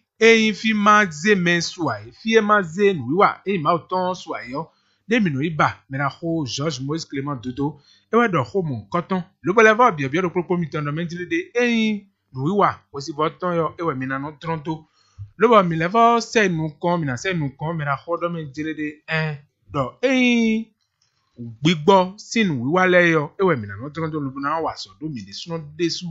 fi ma ze mensua fi ma ze nu wiwa ma ton so ayo de mi no iba mi na ho Georges Moïse Clément Dodo ewe do ho mon koton lo bo le va bio do propo mi ton do menjile de nu wiwa kwesi voton yo ewe mi na no tronto lo bo mi le va se nu kon mi na se nu kon mi na ho do menjile de do gbigbo sinu wiwa le yo ewe mi na no tronto lo bo na wa so do mi de suno desu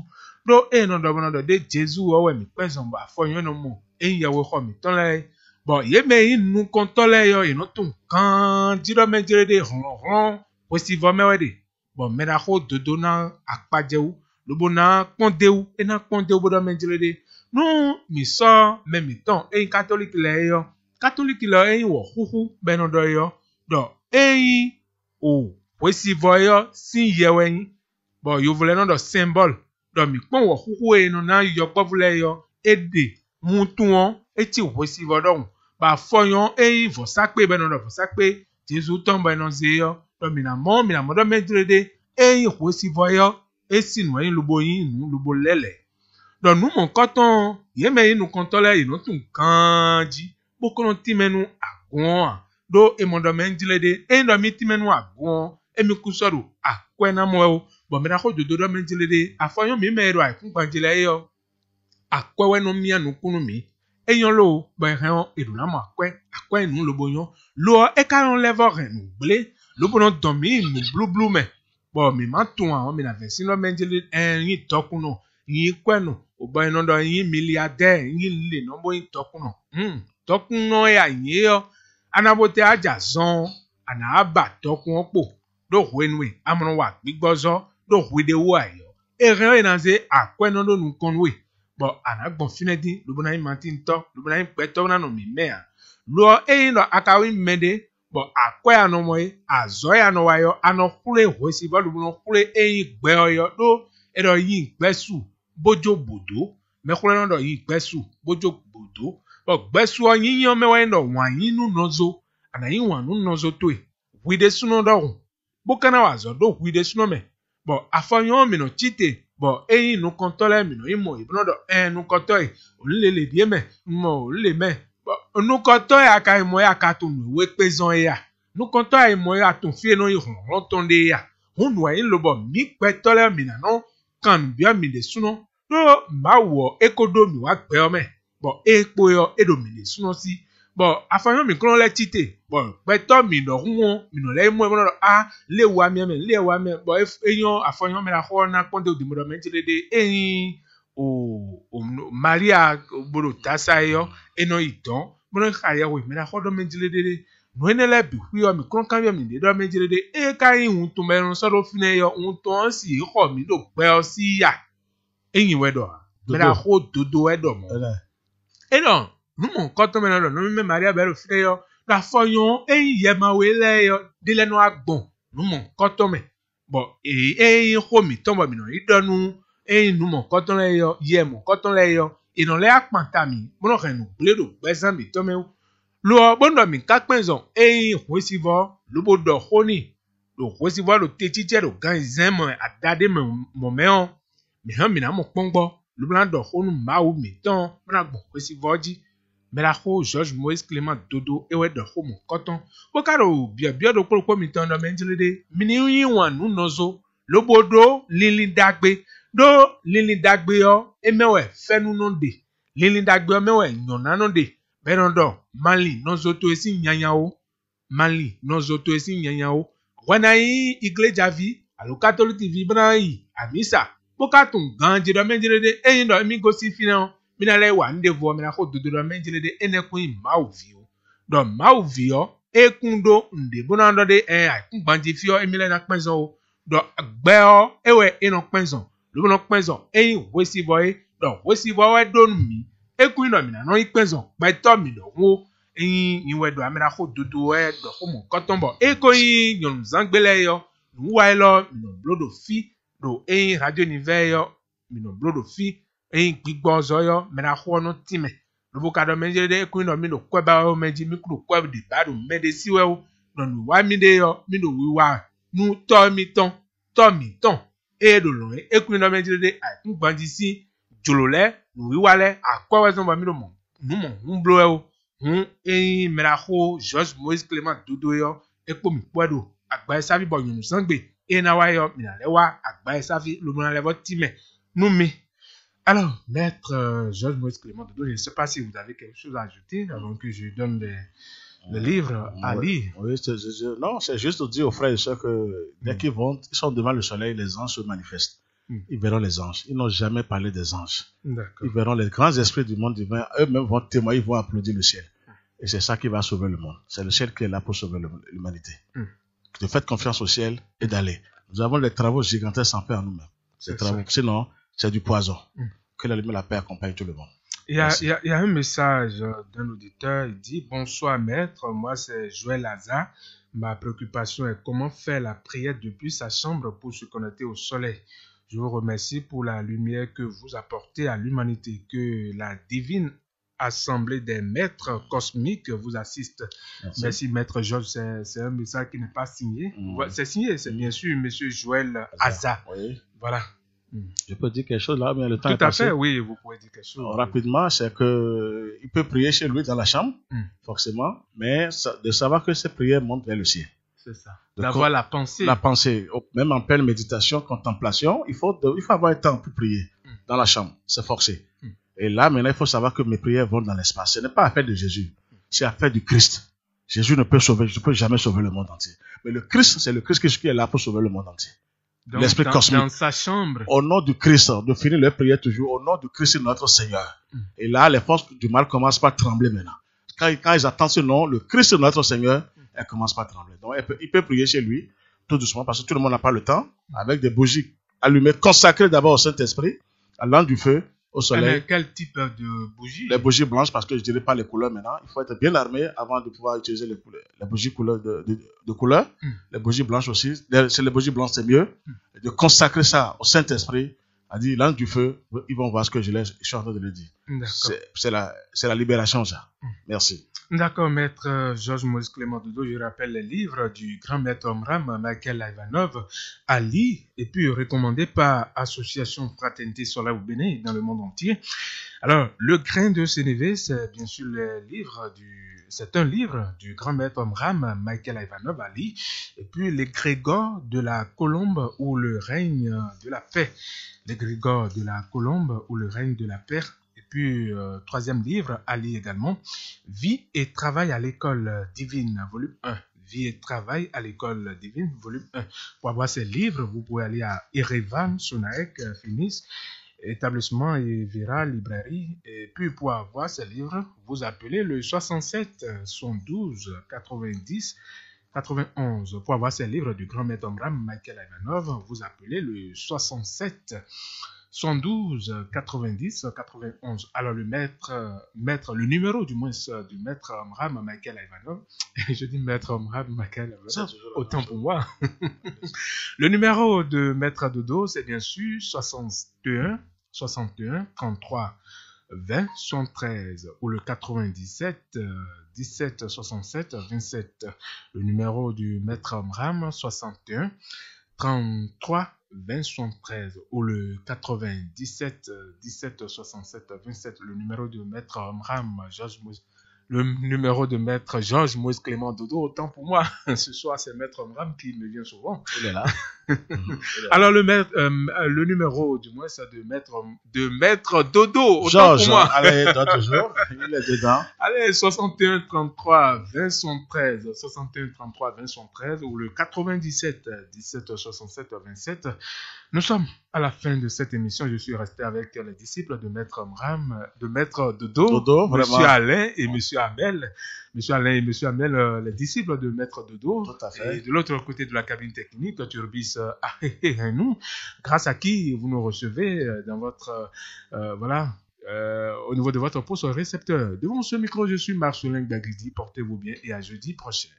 do no do bono do de Jesu o we mi pezon ba foyon no mo yawe ho mi ton le bo ye me nu kon to le yo ino tun kan jiro menjile de hon kwesi vo mewede bo me na ho dodo na akpajewu lo bo na pondewu na pondewu bo do menjile de nu mi so me mi ton catholic le yo wo huhu be no do yo do o kwesi vo yo sin yewen bo yo vole no do symbol do mi pon wo huhu no na yo povule yo ede mutuon eti kwesi vo do ba foyon vo sakpe be no do sakpe Jesu ton be no ze yo do mi na mo do menjile de kwesi vo yo esinu yin lubo yin nu lubo lele do nu mon koton ye me yin nu kontole yin tun kanji bokono ti menu agon do emondo menjile de endo mitimenu agon emi kusoro akwena mo bo me na ho dodo menjile de afoyon mi mero ai fun gbanjile yo akwewe no mi anu kunu mi eyan lo bo ehan eduna mo akwe nu lo boyan lo e ka level ren ble lo bono don mi mu blue me bo mi ma tun awon mi na vesin lo menjile yin tokuno yin kwenu obo eno do yin milliardaire yin le no bo yin tokuno tokuno ya yin yo anabote aja zon ana aba tokun opo do wenwe amron wa gbigbozo do wede wo ayo eren na ze akweno do nu konwe bo anagbon finedi lo bona imantin to lo bona peto na no mi mea lo eyin do akawi mede bo akwe ano moye azo ya no wayo ano kule hosi bo lo bona kule eyin gbe oyo do edo yin gbesu bojo bodo me kule no do yin gbesu bojo bodo bo gbesu oyin yan mewa ndo wan yin nu nozo ana yin wan nu nozo to e wide suno do bo kana wazo do wide suno me bo afanyon mi no chite bo eyin nu kontole mi no imo ibno do nu kontoi olele die me mo olele me bo nu kontoi aka imo ya ka to nu we pezon ya nu kontoi imo ya to fie no ihun rotonde ya hunu ayin lo bo mi petole mi na no kan bia mi de suno do ma wo ekodo mi wa gbe o me bo epo yo edo mi de suno si bo afanyon mi kron le chite bo peto mi no won mi no le mo no le wa mi bo eyan afanyon mi la ho na ponde o dimodo menjile de eyin Maria boro tasayo eno iton mo khaya we mi la ho do menjile de no enele bi wi o mi kron kan mi de do menjile de e ka yin hun to merun so do fine yo hun to si ho mi do gbe o si ya eyin we do mi la ho dodo we do mo eno numo koto me no me Maria bero fine yo la foyon eyin ye ma we le yo de lenu agbon numo koto me bo eyin ho mi ton bo mi no idonu eyin numo koto le yo ye mo koto le yo ino le apanta mi mo no renu bledo gbesan mi to me lo bondo mi ka penzon eyin ho si vo lo bodo honi lo ho si vo lo te chiche lo gan zemo adade mo meon mi han mi na mo pongbo lo blan do honu ma u mi ton mo na gbo ho si vo ji Melacho George Moïse Clément Dodo ewe do homo koton bokaro bia do polo mi ton do menjile de mini yin wan nu nozo lobodo lilin dagbe do lilin dagbe yo emewe fenu no de lilin dagbe mewe nyona no de benodo mali nozo to esi nyanya o wana yi iglesia vi alo catholic tv bana yi amisa bokatun ganje do menjile de eyin do mi go si finan minale wa ndevo mina ko dodo menjile de enekun mauvio do mauvio ekundo ndebo na ndo de akun gbanji fio emile na penzo o do gbeo ewe eno penzo lo no penzo eyin wesi boy do wesi boy donu mi ekun no mina no ipenzo pe to mi do wo eyin iwe do amina ko dodo do ko mo kotonbo ekoyin yon zangbele yo nuwa lo mi no blodo fi do eyin radio nivel yo mi no blodo fi eyin gbigbo zoyo mena ho no time lobo ka do menje de ku no mi no kweba o meji mi kru kweb de badu mede siwe o no nu wa mi de yo mi no wiwa nu to mi ton e do lo e ku no menje de ai ku gbanji si jolole nu wiwa le akwa zo ba mi no mo nu mo humblo e o eyin mena ho George Moïse Clément Dodo yo e po mi pwedo agba safi bo yunu sangbe e na wa yo mi na lewa agba safi lo mo na levo time nu mi. Alors, maître George Moïse Clément Dodo, je ne sais pas si vous avez quelque chose à ajouter avant que je donne le livre à lire. Oui, non, c'est juste de dire aux frères et sœurs que dès qu'ils sont devant le soleil, les anges se manifestent. Ils verront les anges. Ils n'ont jamais parlé des anges. Ils verront les grands esprits du monde divin. Eux-mêmes vont témoigner, ils vont applaudir le ciel. Et c'est ça qui va sauver le monde. C'est le ciel qui est là pour sauver l'humanité. De faites confiance au ciel et d'aller. Nous avons des travaux gigantesques à faire nous-mêmes. Ces travaux, sinon, c'est du poison. Que la lumière et la paix accompagnent tout le monde. Il y a un message d'un auditeur. Il dit: bonsoir maître, moi c'est Joël Lazare. Ma préoccupation est comment faire la prière depuis sa chambre pour se connecter au soleil. Je vous remercie pour la lumière que vous apportez à l'humanité. Que la divine assemblée des maîtres cosmiques vous assiste. Merci maître Georges. C'est un message qui n'est pas signé. C'est signé, c'est bien sûr monsieur Joël Lazare. Oui. Voilà. Je peux dire quelque chose là, mais le temps est Tout à passé. fait, oui, vous pouvez dire quelque chose. Rapidement, c'est que il peut prier chez lui dans la chambre, forcément, mais de savoir que ses prières montent vers le ciel. C'est ça. D'avoir la pensée. La pensée, même en pleine méditation, contemplation, il faut avoir un temps pour prier dans la chambre. C'est forcé. Et là, maintenant, il faut savoir que mes prières vont dans l'espace. Ce n'est pas affaire de Jésus, c'est affaire du Christ. Jésus ne peut jamais sauver le monde entier. Mais le Christ, c'est le Christ qui est là pour sauver le monde entier. Donc, l'esprit cosmique. Dans sa chambre. Au nom du Christ, de finir leur prière toujours, au nom du Christ notre Seigneur. Et là, les forces du mal commencent par trembler maintenant. Quand ils attendent ce nom, le Christ notre Seigneur, elles commencent par trembler. Donc, il peut prier chez lui, tout doucement, parce que tout le monde n'a pas le temps, avec des bougies allumées, consacrées d'abord au Saint-Esprit, allant du feu, au soleil. Mais quel type de bougies? Les bougies blanches, parce que je ne dirais pas les couleurs maintenant. Il faut être bien armé avant de pouvoir utiliser les bougies couleur de couleur. Les bougies blanches aussi. C'est les bougies blanches, c'est mieux. De consacrer ça au Saint-Esprit, a dit, l'ange du feu, ils vont voir ce que je suis en train de le dire. C'est la libération, ça. Merci. D'accord, maître Georges Moïse Clément Dodo. Je rappelle les livres du grand maître Omram, Michael Ivanov, Ali, et puis recommandé par Association Fraternité Solaire au Bénin dans le monde entier. Alors, le grain de Sénévé, c'est bien sûr c'est un livre du grand maître Omram, Michael Ivanov, Ali, et puis les Grégores de la Colombe ou le règne de la paix. Les Grégores de la Colombe ou le règne de la paix. Puis, troisième livre, Ali également, Vie et travail à l'école divine, volume 1. Vie et travail à l'école divine, volume 1. Pour avoir ces livres, vous pouvez aller à Erevan, Sonaek, Finis, établissement et Vera, librairie. Et puis, pour avoir ces livres, vous appelez le 67 112 90 91. Pour avoir ces livres du grand maître Omram, Michael Ivanov, vous appelez le 67 112 90 91. Alors le le numéro du moins du maître Omram Michael Ivanov, je dis maître Omram Michael Ivanov, autant pour moi. Le numéro de maître Dodo, c'est bien sûr 61 33 20 73 ou le 97 17 67 27. Le numéro du maître Omram 61 33 20 73 ou le 97 17 67 27. Le numéro de maître Omram Georges Moïse. Le numéro de maître Georges Moïse Clément Dodo, autant pour moi. Ce soir, c'est maître Omram qui me vient souvent. Il est là. Alors, le numéro, du moins, c'est de maître Dodo, autant Georges, pour moi. Allez, toujours. Il est dedans. Allez, 61 33 20 73, 61 33 20 73 ou le 97 17 67 27. Nous sommes à la fin de cette émission. Je suis resté avec les disciples de maître Omram, de maître Dodo, monsieur Alain et monsieur Amel. Monsieur Alain et monsieur Amel, les disciples de maître Dodo. Tout à fait. Et de l'autre côté de la cabine technique, Turbis nous, grâce à qui vous nous recevez dans votre, au niveau de votre poste récepteur. Devant ce micro, je suis Marcelin Dagridi. Portez-vous bien et à jeudi prochain.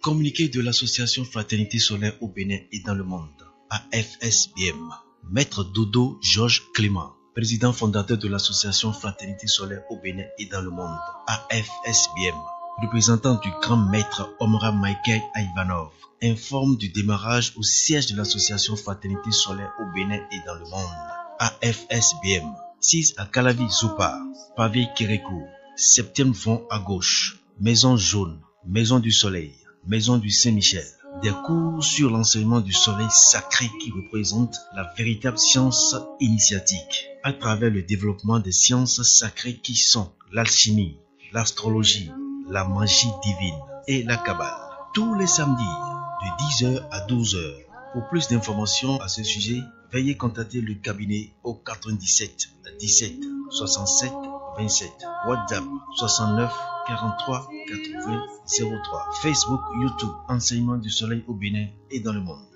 Communiqué de l'association Fraternité Solaire au Bénin et dans le monde, AFSBM. Maître Dodo Georges Clément, président fondateur de l'association Fraternité Solaire au Bénin et dans le monde, AFSBM. Représentant du grand maître Omram Michael Ivanov, informe du démarrage au siège de l'association Fraternité Solaire au Bénin et dans le monde, AFSBM. 6 à Calavi Zopar, Pavé Kérékou, 7e fond à gauche, Maison Jaune, Maison du Soleil, Maison du Saint-Michel. Des cours sur l'enseignement du soleil sacré qui représente la véritable science initiatique à travers le développement des sciences sacrées qui sont l'alchimie, l'astrologie, la magie divine et la Kabbale. Tous les samedis de 10h à 12h. Pour plus d'informations à ce sujet, veuillez contacter le cabinet au 97 17 67 27. WhatsApp 69 43 80 03. Facebook, YouTube, enseignement du soleil au Bénin et dans le monde.